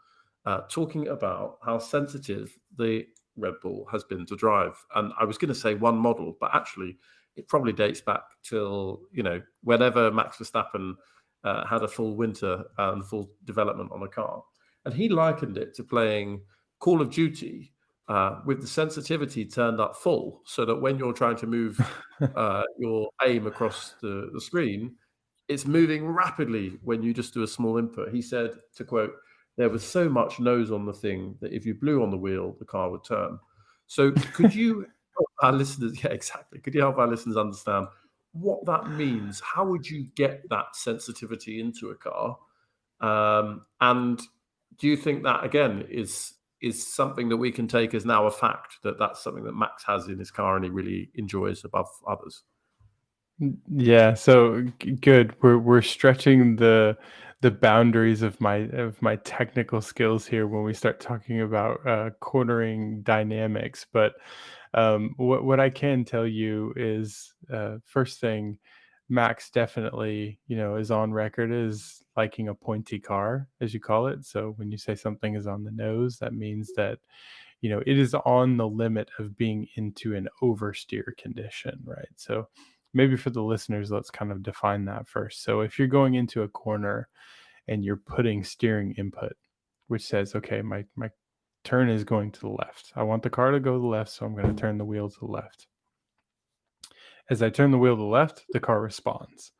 talking about how sensitive the Red Bull has been to drive. And I was going to say one model, but actually it probably dates back till, whenever Max Verstappen had a full winter and full development on a car. And he likened it to playing Call of Duty with the sensitivity turned up full, so that when you're trying to move your aim across the screen, it's moving rapidly when you just do a small input. He said, to quote, there was so much nose on the thing that if you blew on the wheel, the car would turn. So could you help our listeners, yeah, exactly. Could you help our listeners understand what that means? How would you get that sensitivity into a car? And do you think that again is something that we can take as now a fact that that's something that Max has in his car and he really enjoys above others? Yeah, so good. We're stretching the boundaries of my technical skills here when we start talking about cornering dynamics. But what I can tell you is, first thing, Max definitely, is on record as liking a pointy car, as you call it. So when you say something is on the nose, that means that, it is on the limit of being into an oversteer condition, right? So maybe for the listeners, let's kind of define that first. So if you're going into a corner and you're putting steering input, which says, okay, my turn is going to the left. I want the car to go to the left, so I'm going to turn the wheel to the left. As I turn the wheel to the left, the car responds.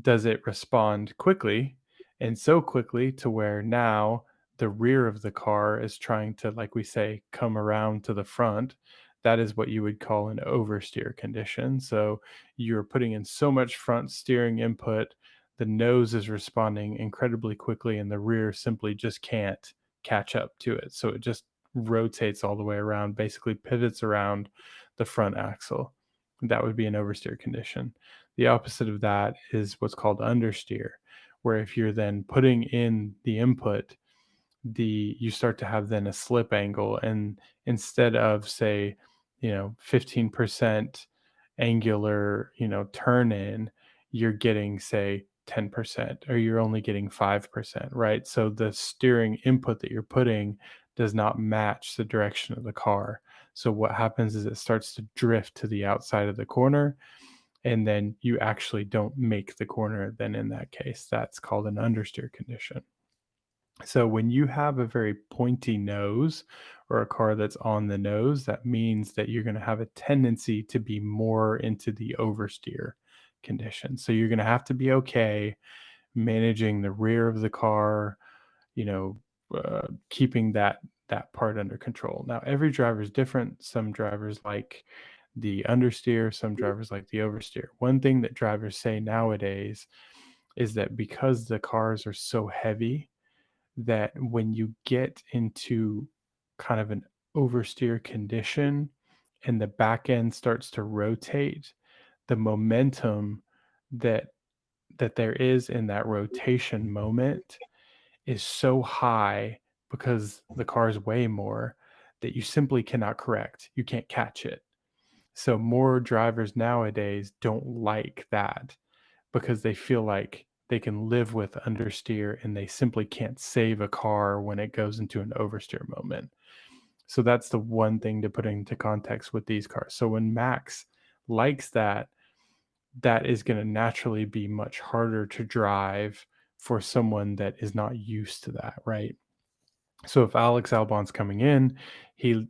Does it respond quickly, and so quickly to where now the rear of the car is trying to, like we say, come around to the front? That is what you would call an oversteer condition. So you're putting in so much front steering input, the nose is responding incredibly quickly, and the rear simply just can't catch up to it. So it just rotates all the way around, basically pivots around the front axle. That would be an oversteer condition. The opposite of that is what's called understeer, where if you're then putting in the input, you start to have then a slip angle, and instead of, say, 15% angular, turn in, you're getting, say, 10%, or you're only getting 5%, right? So the steering input that you're putting does not match the direction of the car. So what happens is it starts to drift to the outside of the corner, and then you actually don't make the corner. Then in that case, that's called an understeer condition. So when you have a very pointy nose, or a car that's on the nose, that means that you're going to have a tendency to be more into the oversteer condition. So you're going to have to be okay managing the rear of the car, you know, keeping that part under control. Now, every driver is different. Some drivers like the understeer, some drivers like the oversteer. One thing that drivers say nowadays is that because the cars are so heavy, that when you get into kind of an oversteer condition and the back end starts to rotate, the momentum that there is in that rotation moment is so high, because the cars weigh more, that you simply cannot correct. You can't catch it. So more drivers nowadays don't like that, because they feel like they can live with understeer and they simply can't save a car when it goes into an oversteer moment. So that's the one thing to put into context with these cars. So when Max likes that, that is going to naturally be much harder to drive for someone that is not used to that, right? So if Alex Albon's coming in, he,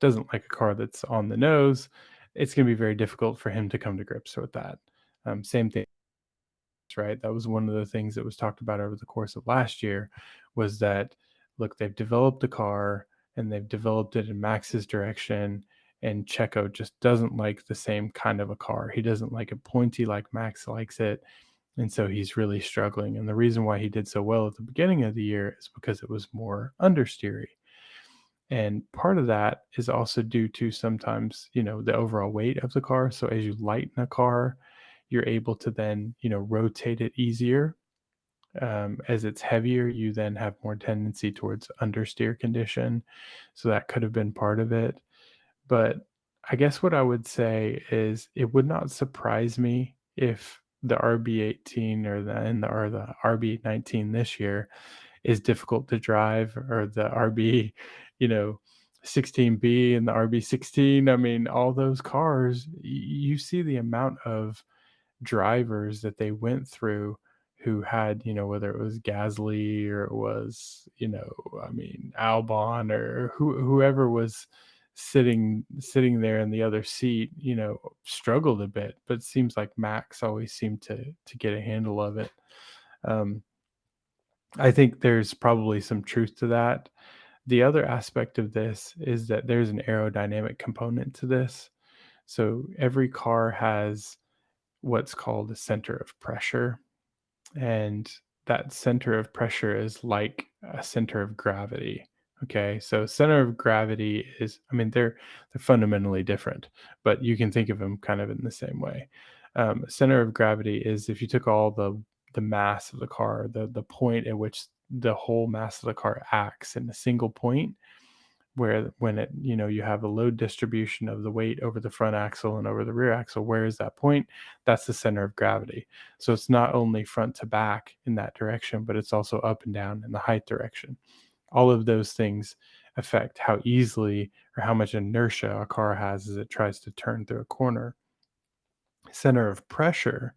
doesn't like a car that's on the nose, it's going to be very difficult for him to come to grips with that. Same thing, right? That was one of the things that was talked about over the course of last year, was that, look, they've developed the car and they've developed it in Max's direction, and Checo just doesn't like the same kind of a car. He doesn't like it pointy like Max likes it. And so he's really struggling. And the reason why he did so well at the beginning of the year is because it was more understeery. And part of that is also due to sometimes, the overall weight of the car. So as you lighten a car, you're able to then, rotate it easier. As it's heavier, you then have more tendency towards understeer condition. So that could have been part of it. But I guess what I would say is, it would not surprise me if the RB18 or the RB19 this year is difficult to drive, or the RB, you know, 16B and the RB16. I mean, all those cars, you see the amount of drivers that they went through who had, whether it was Gasly or it was, I mean, Albon, or whoever was sitting there in the other seat, struggled a bit, but it seems like Max always seemed to get a handle of it. Um, I think there's probably some truth to that. The other aspect of this is that there's an aerodynamic component to this. So every car has what's called a center of pressure, and that center of pressure is like a center of gravity. Okay, so center of gravity is, I mean, they're fundamentally different, but you can think of them kind of in the same way. Center of gravity is if you took all the mass of the car, the point at which the whole mass of the car acts in a single point, where when it, you have a load distribution of the weight over the front axle and over the rear axle, where is that point? That's the center of gravity. So it's not only front to back in that direction, but it's also up and down in the height direction. All of those things affect how easily or how much inertia a car has as it tries to turn through a corner. Center of pressure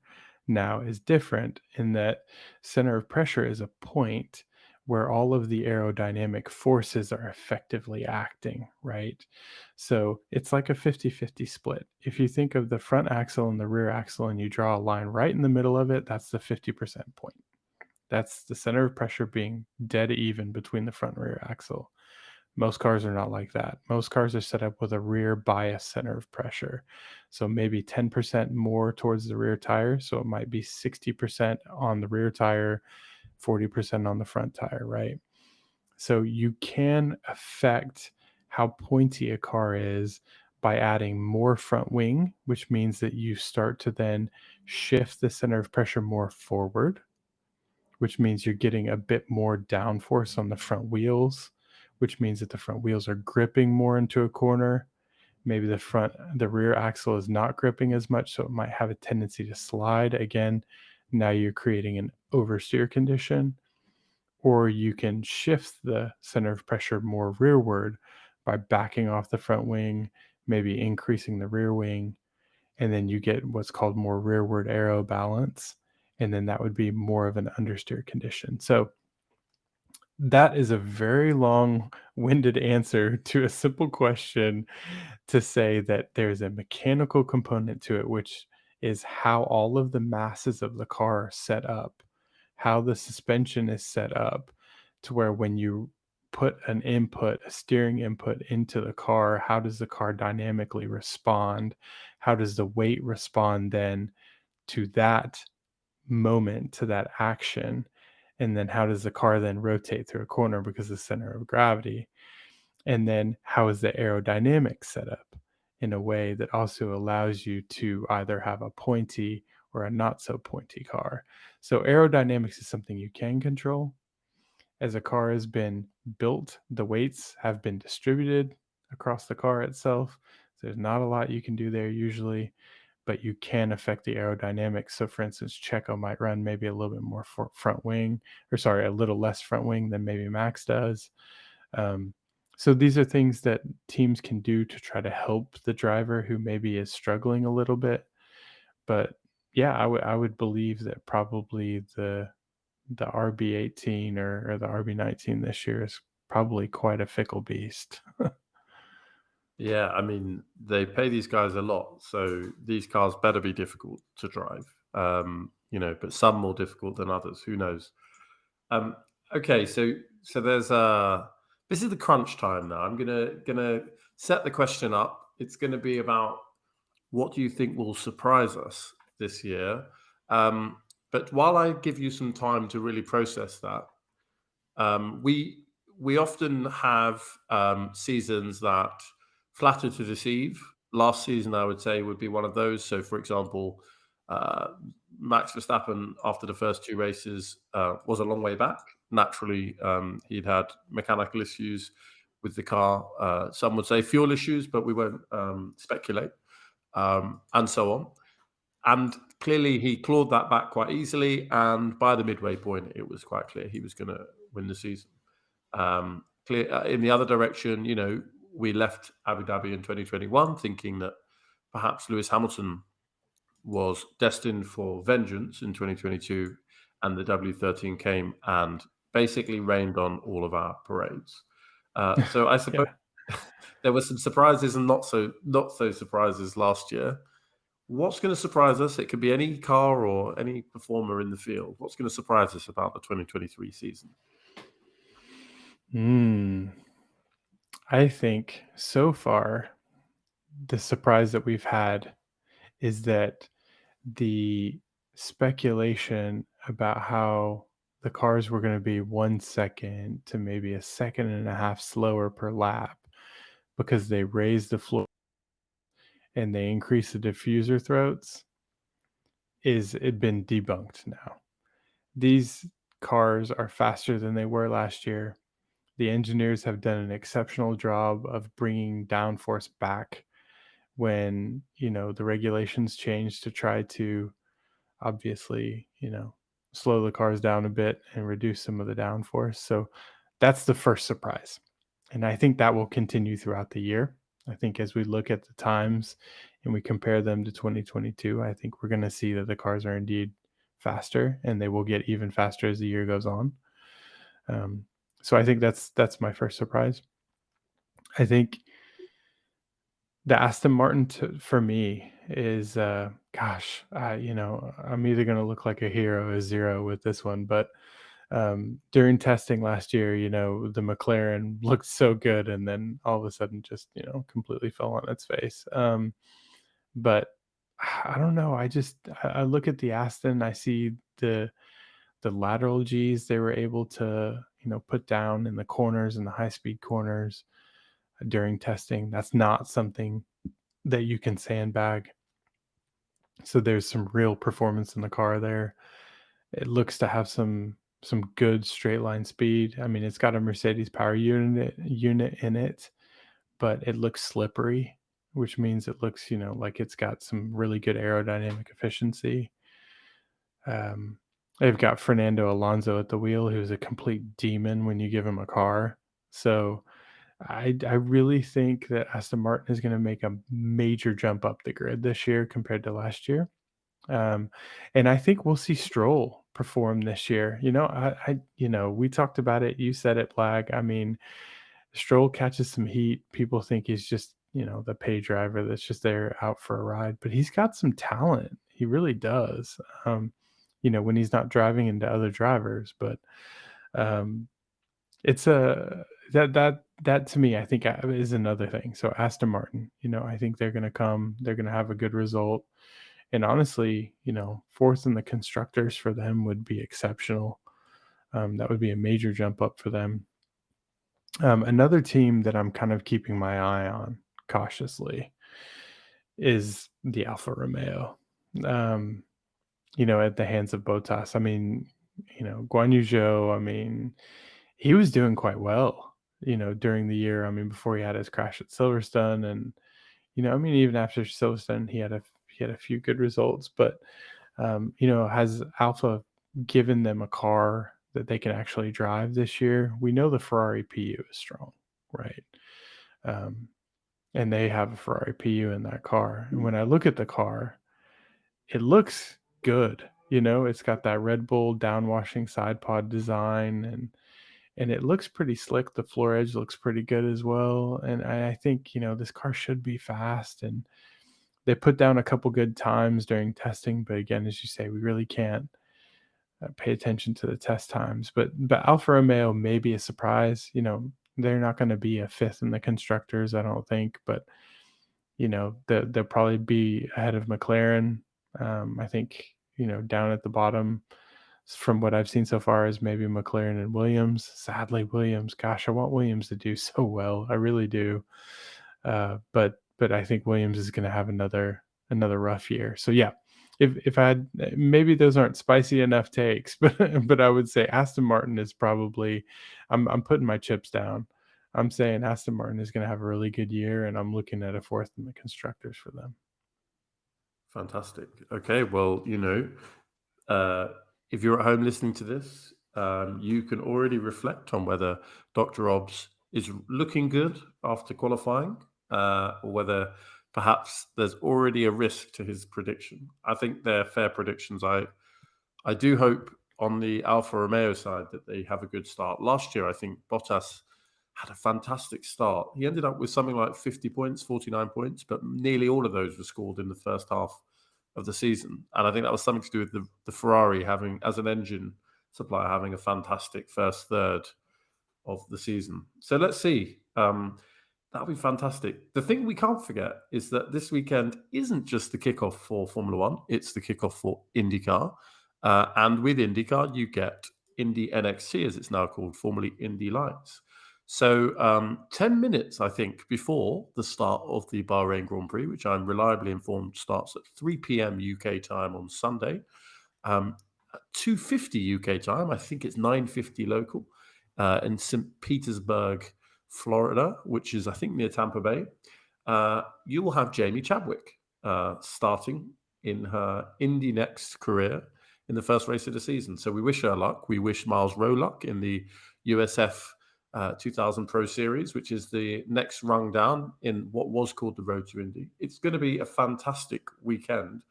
now is different in that center of pressure is a point where all of the aerodynamic forces are effectively acting, right? So it's like a 50-50 split. If you think of the front axle and the rear axle and you draw a line right in the middle of it, that's the 50% point. That's the center of pressure being dead even between the front and rear axle. Most cars are not like that. Most cars are set up with a rear bias center of pressure. So maybe 10% more towards the rear tire. So it might be 60% on the rear tire, 40% on the front tire, right? So you can affect how pointy a car is by adding more front wing, which means that you start to then shift the center of pressure more forward, which means you're getting a bit more downforce on the front wheels, which means that the front wheels are gripping more into a corner. Maybe the rear axle is not gripping as much, so it might have a tendency to slide. Again, now you're creating an oversteer condition. Or you can shift the center of pressure more rearward by backing off the front wing, maybe increasing the rear wing, and then you get what's called more rearward aero balance, and then that would be more of an understeer condition. So that is a very long-winded answer to a simple question to say that there's a mechanical component to it, which is how all of the masses of the car are set up, how the suspension is set up, to where when you put an input, a steering input into the car, how does the car dynamically respond? How does the weight respond then to that moment, to that action? And then how does the car then rotate through a corner because of the center of gravity? And then how is the aerodynamics set up in a way that also allows you to either have a pointy or a not so pointy car? So aerodynamics is something you can control. As a car has been built, the weights have been distributed across the car itself. So there's not a lot you can do there usually, but you can affect the aerodynamics. So, for instance, Checo might run maybe a little bit more front wing, or sorry, a little less front wing than maybe Max does. Um, so these are things that teams can do to try to help the driver who maybe is struggling a little bit. But yeah, I would believe that probably the RB18 or the RB19 this year is probably quite a fickle beast. Yeah, I mean, they pay these guys a lot, so these cars better be difficult to drive. But some more difficult than others. Who knows? Um, okay, so there's this is the crunch time now. I'm gonna set the question up. It's gonna be about what do you think will surprise us this year. But while I give you some time to really process that, we often have seasons that flatter to deceive. Last season, I would say, would be one of those. So, for example, uh, Max Verstappen, after the first two races, was a long way back. Naturally, he'd had mechanical issues with the car. Some would say fuel issues, but we won't speculate, and so on. And clearly, he clawed that back quite easily. And by the midway point, it was quite clear he was going to win the season. In the other direction, we left Abu Dhabi in 2021 thinking that perhaps Lewis Hamilton was destined for vengeance in 2022, and the W13 came and basically rained on all of our parades. So I suppose, Yeah. there were some surprises and not so surprises last year. What's going to surprise us? It could be any car or any performer in the field. What's going to surprise us about the 2023 season? Hmm. I think so far the surprise that we've had is that the speculation about how the cars were going to be 1 second to maybe a second and a half slower per lap because they raised the floor and they increased the diffuser throats is it been debunked now. These cars are faster than they were last year. The engineers have done an exceptional job of bringing downforce back when, the regulations changed to try to obviously, slow the cars down a bit and reduce some of the downforce. So that's the first surprise. And I think that will continue throughout the year. I think as we look at the times and we compare them to 2022, I think we're going to see that the cars are indeed faster and they will get even faster as the year goes on. Um, so I think that's my first surprise. I think the Aston Martin for me is, I'm either going to look like a hero or zero with this one, but during testing last year, the McLaren looked so good and then all of a sudden just, completely fell on its face. But I don't know. I look at the Aston, I see the lateral G's they were able to, put down in the corners and the high speed corners during testing. That's not something that you can sandbag. So there's some real performance in the car there. It looks to have some good straight line speed. I mean, it's got a Mercedes power unit in it, but it looks slippery, which means it looks, like it's got some really good aerodynamic efficiency. They've got Fernando Alonso at the wheel, who's a complete demon when you give him a car. So I really think that Aston Martin is going to make a major jump up the grid this year compared to last year. Um, and I think we'll see Stroll perform this year. We talked about it. You said it, Blag. I mean, Stroll catches some heat. People think he's just, the pay driver that's just there out for a ride, but he's got some talent. He really does. When he's not driving into other drivers, but um, it's a that to me, I think is another thing. So Aston Martin, I think they're going to come. They're going to have a good result. And honestly, fourth in the constructors for them would be exceptional. That would be a major jump up for them. Another team that I'm kind of keeping my eye on cautiously is the Alfa Romeo. At the hands of Bottas. I mean, Guan Yu Zhou, I mean, he was doing quite well, during the year. I mean, before he had his crash at Silverstone, and even after Silverstone, he had a few good results. But has Alpha given them a car that they can actually drive this year? We know the Ferrari PU is strong, right? And they have a Ferrari PU in that car. And when I look at the car, it looks good. It's got that Red Bull downwashing side pod design, and it looks pretty slick. The floor edge looks pretty good as well. And I think, this car should be fast, and they put down a couple good times during testing. But again, as you say, we really can't pay attention to the test times. But Alfa Romeo may be a surprise. They're not going to be a fifth in the constructors, I don't think. But, they'll probably be ahead of McLaren. I think, down at the bottom, from what I've seen so far, is maybe McLaren and Williams. Sadly, Williams. Gosh, I want Williams to do so well. I really do. But I think Williams is going to have another rough year. So yeah, if I had, maybe those aren't spicy enough takes, but I would say Aston Martin is probably. I'm putting my chips down. I'm saying Aston Martin is going to have a really good year, and I'm looking at a fourth in the constructors for them. Fantastic. Okay, well, if you're at home listening to this, you can already reflect on whether Dr.Obbs is looking good after qualifying, or whether perhaps there's already a risk to his prediction. I think they're fair predictions. I do hope on the Alfa Romeo side that they have a good start. Last year, I think Bottas had a fantastic start. He ended up with something like 50 points, 49 points, but nearly all of those were scored in the first half of the season. And I think that was something to do with the Ferrari having, as an engine supplier, having a fantastic first third of the season. So let's see. That'll be fantastic. The thing we can't forget is that this weekend isn't just the kickoff for Formula One, it's the kickoff for IndyCar. And with IndyCar, you get Indy NXT, as it's now called, formerly Indy Lights. So 10 minutes, I think, before the start of the Bahrain Grand Prix, which I'm reliably informed starts at 3 p.m. UK time on Sunday, at 2:50 UK time, I think it's 9:50 local, in St. Petersburg, Florida, which is, I think, near Tampa Bay. You will have Jamie Chadwick starting in her Indy Next career in the first race of the season. So we wish her luck. We wish Miles Rowe luck in the USF 2000 Pro Series, which is the next rung down in what was called the Road to Indy. It's going to be a fantastic weekend.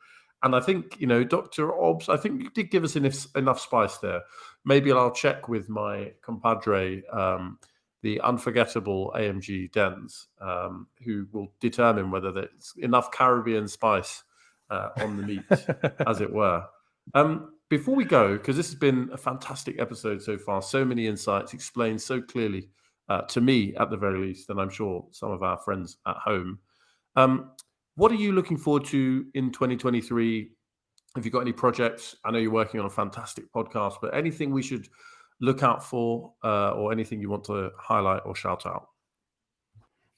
And I think, Dr. Obbs, I think you did give us enough spice there. Maybe I'll check with my compadre, the unforgettable AMG Dens, who will determine whether there's enough Caribbean spice on the meat, as it were. Before we go, because this has been a fantastic episode so far, so many insights explained so clearly to me, at the very least, and I'm sure some of our friends at home. What are you looking forward to in 2023? Have you got any projects? I know you're working on a fantastic podcast, but anything we should look out for, or anything you want to highlight or shout out?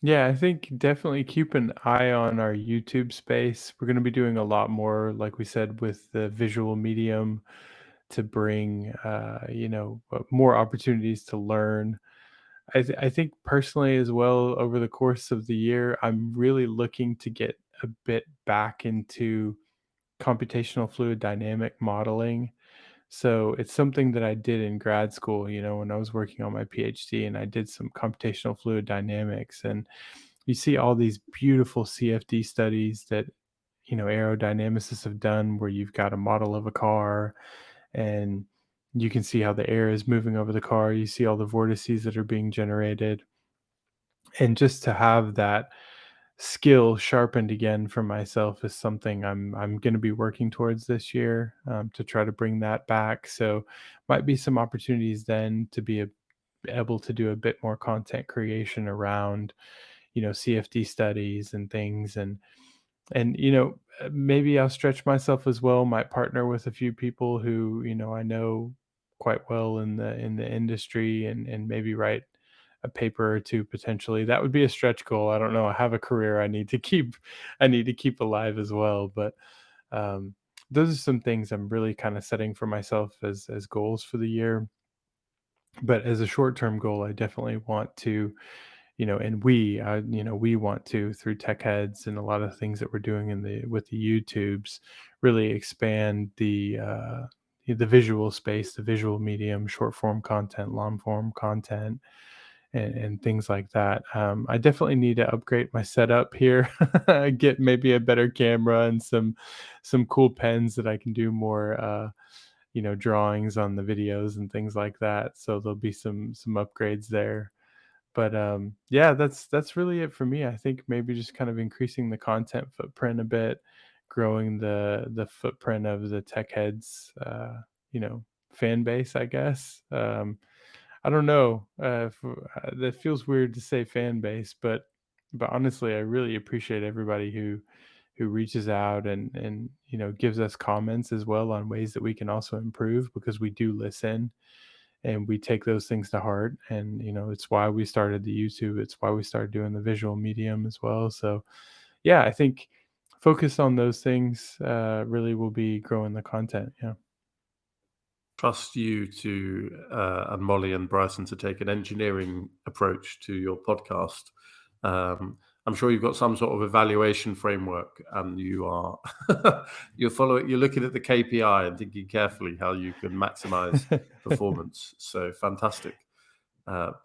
Yeah, I think definitely keep an eye on our YouTube space. We're going to be doing a lot more, like we said, with the visual medium to bring, more opportunities to learn. I think personally as well, over the course of the year, I'm really looking to get a bit back into computational fluid dynamic modeling. So it's something that I did in grad school, when I was working on my PhD, and I did some computational fluid dynamics. And you see all these beautiful CFD studies that, aerodynamicists have done, where you've got a model of a car and you can see how the air is moving over the car. You see all the vortices that are being generated. And just to have that skill sharpened again for myself is something I'm going to be working towards this year, to try to bring that back. So might be some opportunities then to be able to do a bit more content creation around, CFD studies and things. And maybe I'll stretch myself as well. Might partner with a few people who, I know quite well in the industry, and maybe write a paper or two potentially. That would be a stretch goal. I don't know. I have a career I need to keep alive as well. But those are some things I'm really kind of setting for myself as goals for the year. But as a short-term goal, I definitely want to, and we want to, through tech heads and a lot of things that we're doing with the YouTubes, really expand the visual space, the visual medium, short form content, long form content, and things like that. I definitely need to upgrade my setup here, get maybe a better camera and some cool pens that I can do more, drawings on the videos and things like that. So there'll be some upgrades there. But yeah, that's really it for me. I think maybe just kind of increasing the content footprint a bit, growing the footprint of the tech heads, fan base, I guess. I don't know. That feels weird to say fan base, but honestly, I really appreciate everybody who reaches out and gives us comments as well on ways that we can also improve, because we do listen and we take those things to heart. And it's why we started the YouTube. It's why we started doing the visual medium as well. So yeah, I think focus on those things really will be growing the content. Yeah. Trust you and Molly and Bryson to take an engineering approach to your podcast. I'm sure you've got some sort of evaluation framework, and you're looking at the KPI and thinking carefully how you can maximize performance. So fantastic,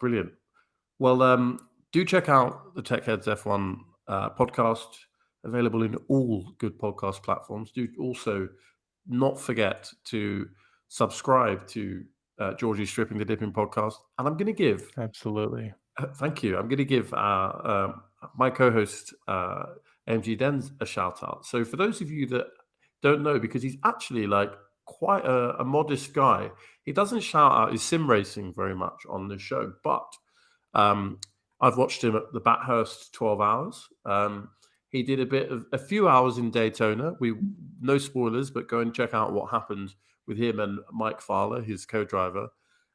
brilliant. Well, do check out the Tech Heads F1 podcast, available in all good podcast platforms. Do also not forget to subscribe to Jorgy'S Stripping the Dipping podcast. And I'm going to give Absolutely. Thank you. I'm going to give my co-host MG Dens a shout out. So for those of you that don't know, because he's actually like quite a modest guy, he doesn't shout out his sim racing very much on the show, but um, I've watched him at the Bathurst 12 hours. He did a few hours in Daytona. We no spoilers, but go and check out what happened with him and Mike Fowler, his co-driver,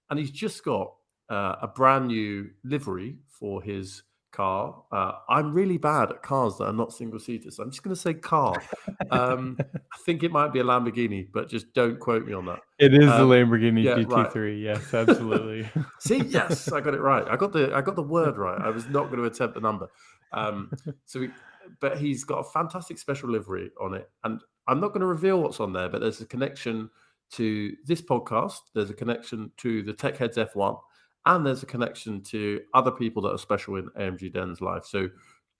and he's just got a brand new livery for his car. I'm really bad at cars that are not single seaters, so I'm just going to say car. I think it might be a Lamborghini, but just don't quote me on that. It is the Lamborghini Yeah, right. GT3. Yes, absolutely. See, yes, I got it right. I got the word right. I was not going to attempt the number. Um, so, but he's got a fantastic special livery on it, and I'm not going to reveal what's on there. But there's a connection to this podcast. There's a connection to the Tech Heads F1, and there's a connection to other people that are special in AMG Den's life. So,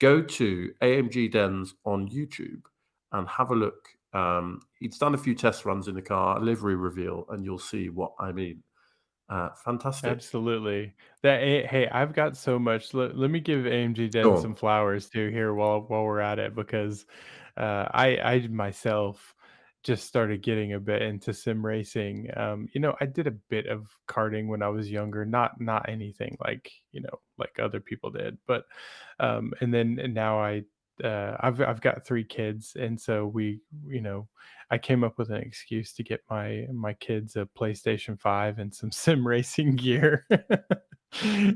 go to AMG Dens on YouTube and have a look. He's done a few test runs in the car, a livery reveal, and you'll see what I mean. Fantastic. Absolutely. Hey, I've got so much. Let me give AMG Go Den on. some flowers too here while we're at it because I myself just started getting a bit into sim racing. I did a bit of karting when I was younger, not anything like like other people did, but and now I've got 3 kids, and so I came up with an excuse to get my kids a PlayStation 5 and some sim racing gear.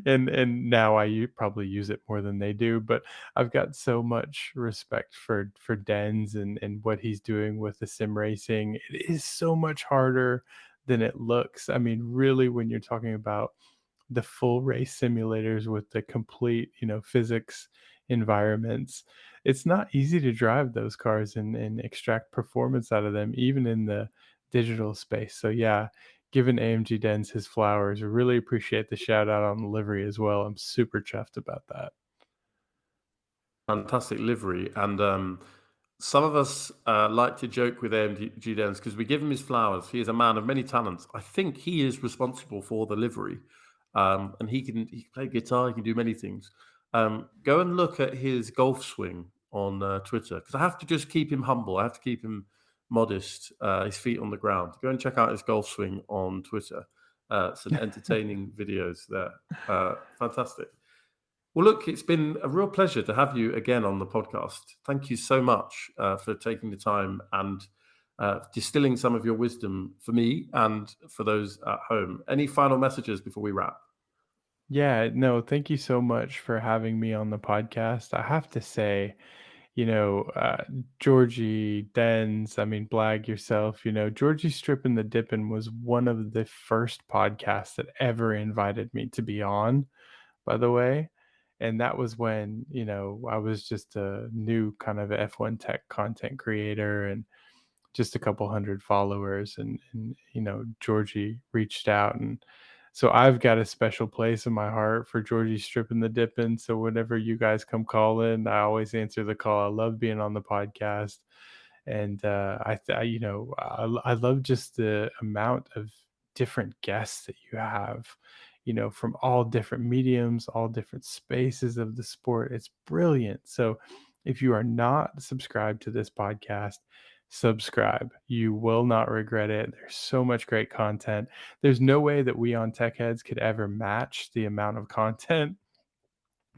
And now probably use it more than they do, but I've got so much respect for Dens and what he's doing with the sim racing. It is so much harder than it looks. I mean, really, when you're talking about the full race simulators with the complete, physics environments, it's not easy to drive those cars and extract performance out of them, even in the digital space. So yeah, giving AMG Dens his flowers. Really appreciate the shout out on the livery as well. I'm super chuffed about that. Fantastic livery. And some of us like to joke with AMG Dens because we give him his flowers. He is a man of many talents. I think he is responsible for the livery. And he can play guitar, he can do many things. Go and look at his golf swing on Twitter because I have to just keep him humble. I have to keep him modest, his feet on the ground. Go and check out his golf swing on Twitter. Some entertaining videos there. Fantastic. Well, look, it's been a real pleasure to have you again on the podcast. Thank you so much for taking the time and distilling some of your wisdom for me and for those at home. Any final messages before we wrap? Yeah, no, thank you so much for having me on the podcast. I have to say, Georgie, Dens, I mean, Blag yourself, Georgie Strippin' the Dippin' was one of the first podcasts that ever invited me to be on, by the way. And that was when, I was just a new kind of F1 tech content creator and just a couple hundred followers. And Georgie reached out. And so I've got a special place in my heart for Georgie Stripping the Dippin'. So whenever you guys come calling, I always answer the call. I love being on the podcast. And I love just the amount of different guests that you have, from all different mediums, all different spaces of the sport. It's brilliant. So if you are not subscribed to this podcast, subscribe. You will not regret it. There's so much great content. There's no way that we on Tech Heads could ever match the amount of content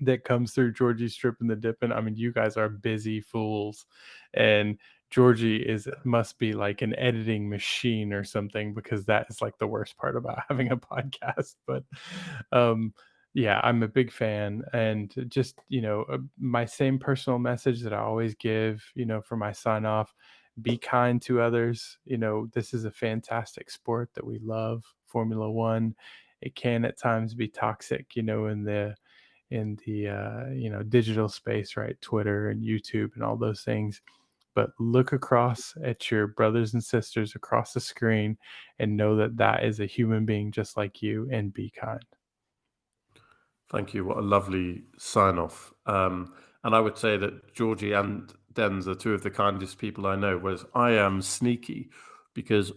that comes through Georgie Stripping the Dippin'. I mean, you guys are busy fools, and Georgie must be like an editing machine or something, because that is like the worst part about having a podcast. But yeah, I'm a big fan, and just my same personal message that I always give, for my sign off: be kind to others. This is a fantastic sport that we love, Formula One. It can at times be toxic, in the digital space, right? Twitter and YouTube and all those things. But look across at your brothers and sisters across the screen and know that that is a human being just like you, and be kind. Thank you. What a lovely sign off. And I would say that Georgie and Dens are two of the kindest people I know, whereas I am sneaky because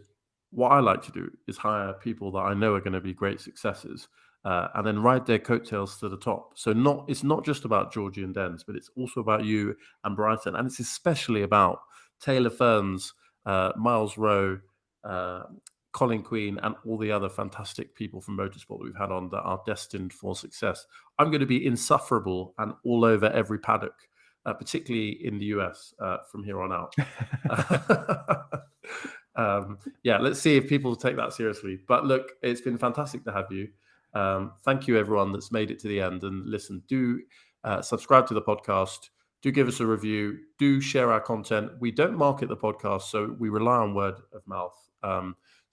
what I like to do is hire people that I know are going to be great successes. and then ride their coattails to the top. So it's not just about Georgie and Dens, but it's also about you and Brighton, and it's especially about Taylor Ferns, Miles Rowe, Colin Queen, and all the other fantastic people from motorsport that we've had on that are destined for success. I'm going to be insufferable and all over every paddock, particularly in the US from here on out. Yeah, let's see if people take that seriously. But look, it's been fantastic to have you. Thank you, everyone that's made it to the end. And listen, do subscribe to the podcast. Do give us a review. Do share our content. We don't market the podcast, so we rely on word of mouth.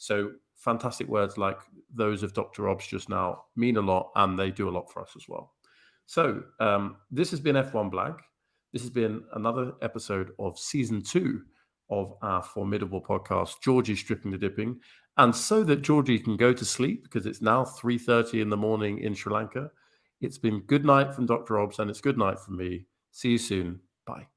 So fantastic words like those of Dr. Obbs just now mean a lot, and they do a lot for us as well. So this has been F1 Blag. This has been another episode of season 2 of our formidable podcast, Jorgy'S Stripping the Dipping. And so that Jorgy can go to sleep, because it's now 3:30 in the morning in Sri Lanka, it's been good night from Dr. Obbs, and it's good night from me. See you soon. Bye.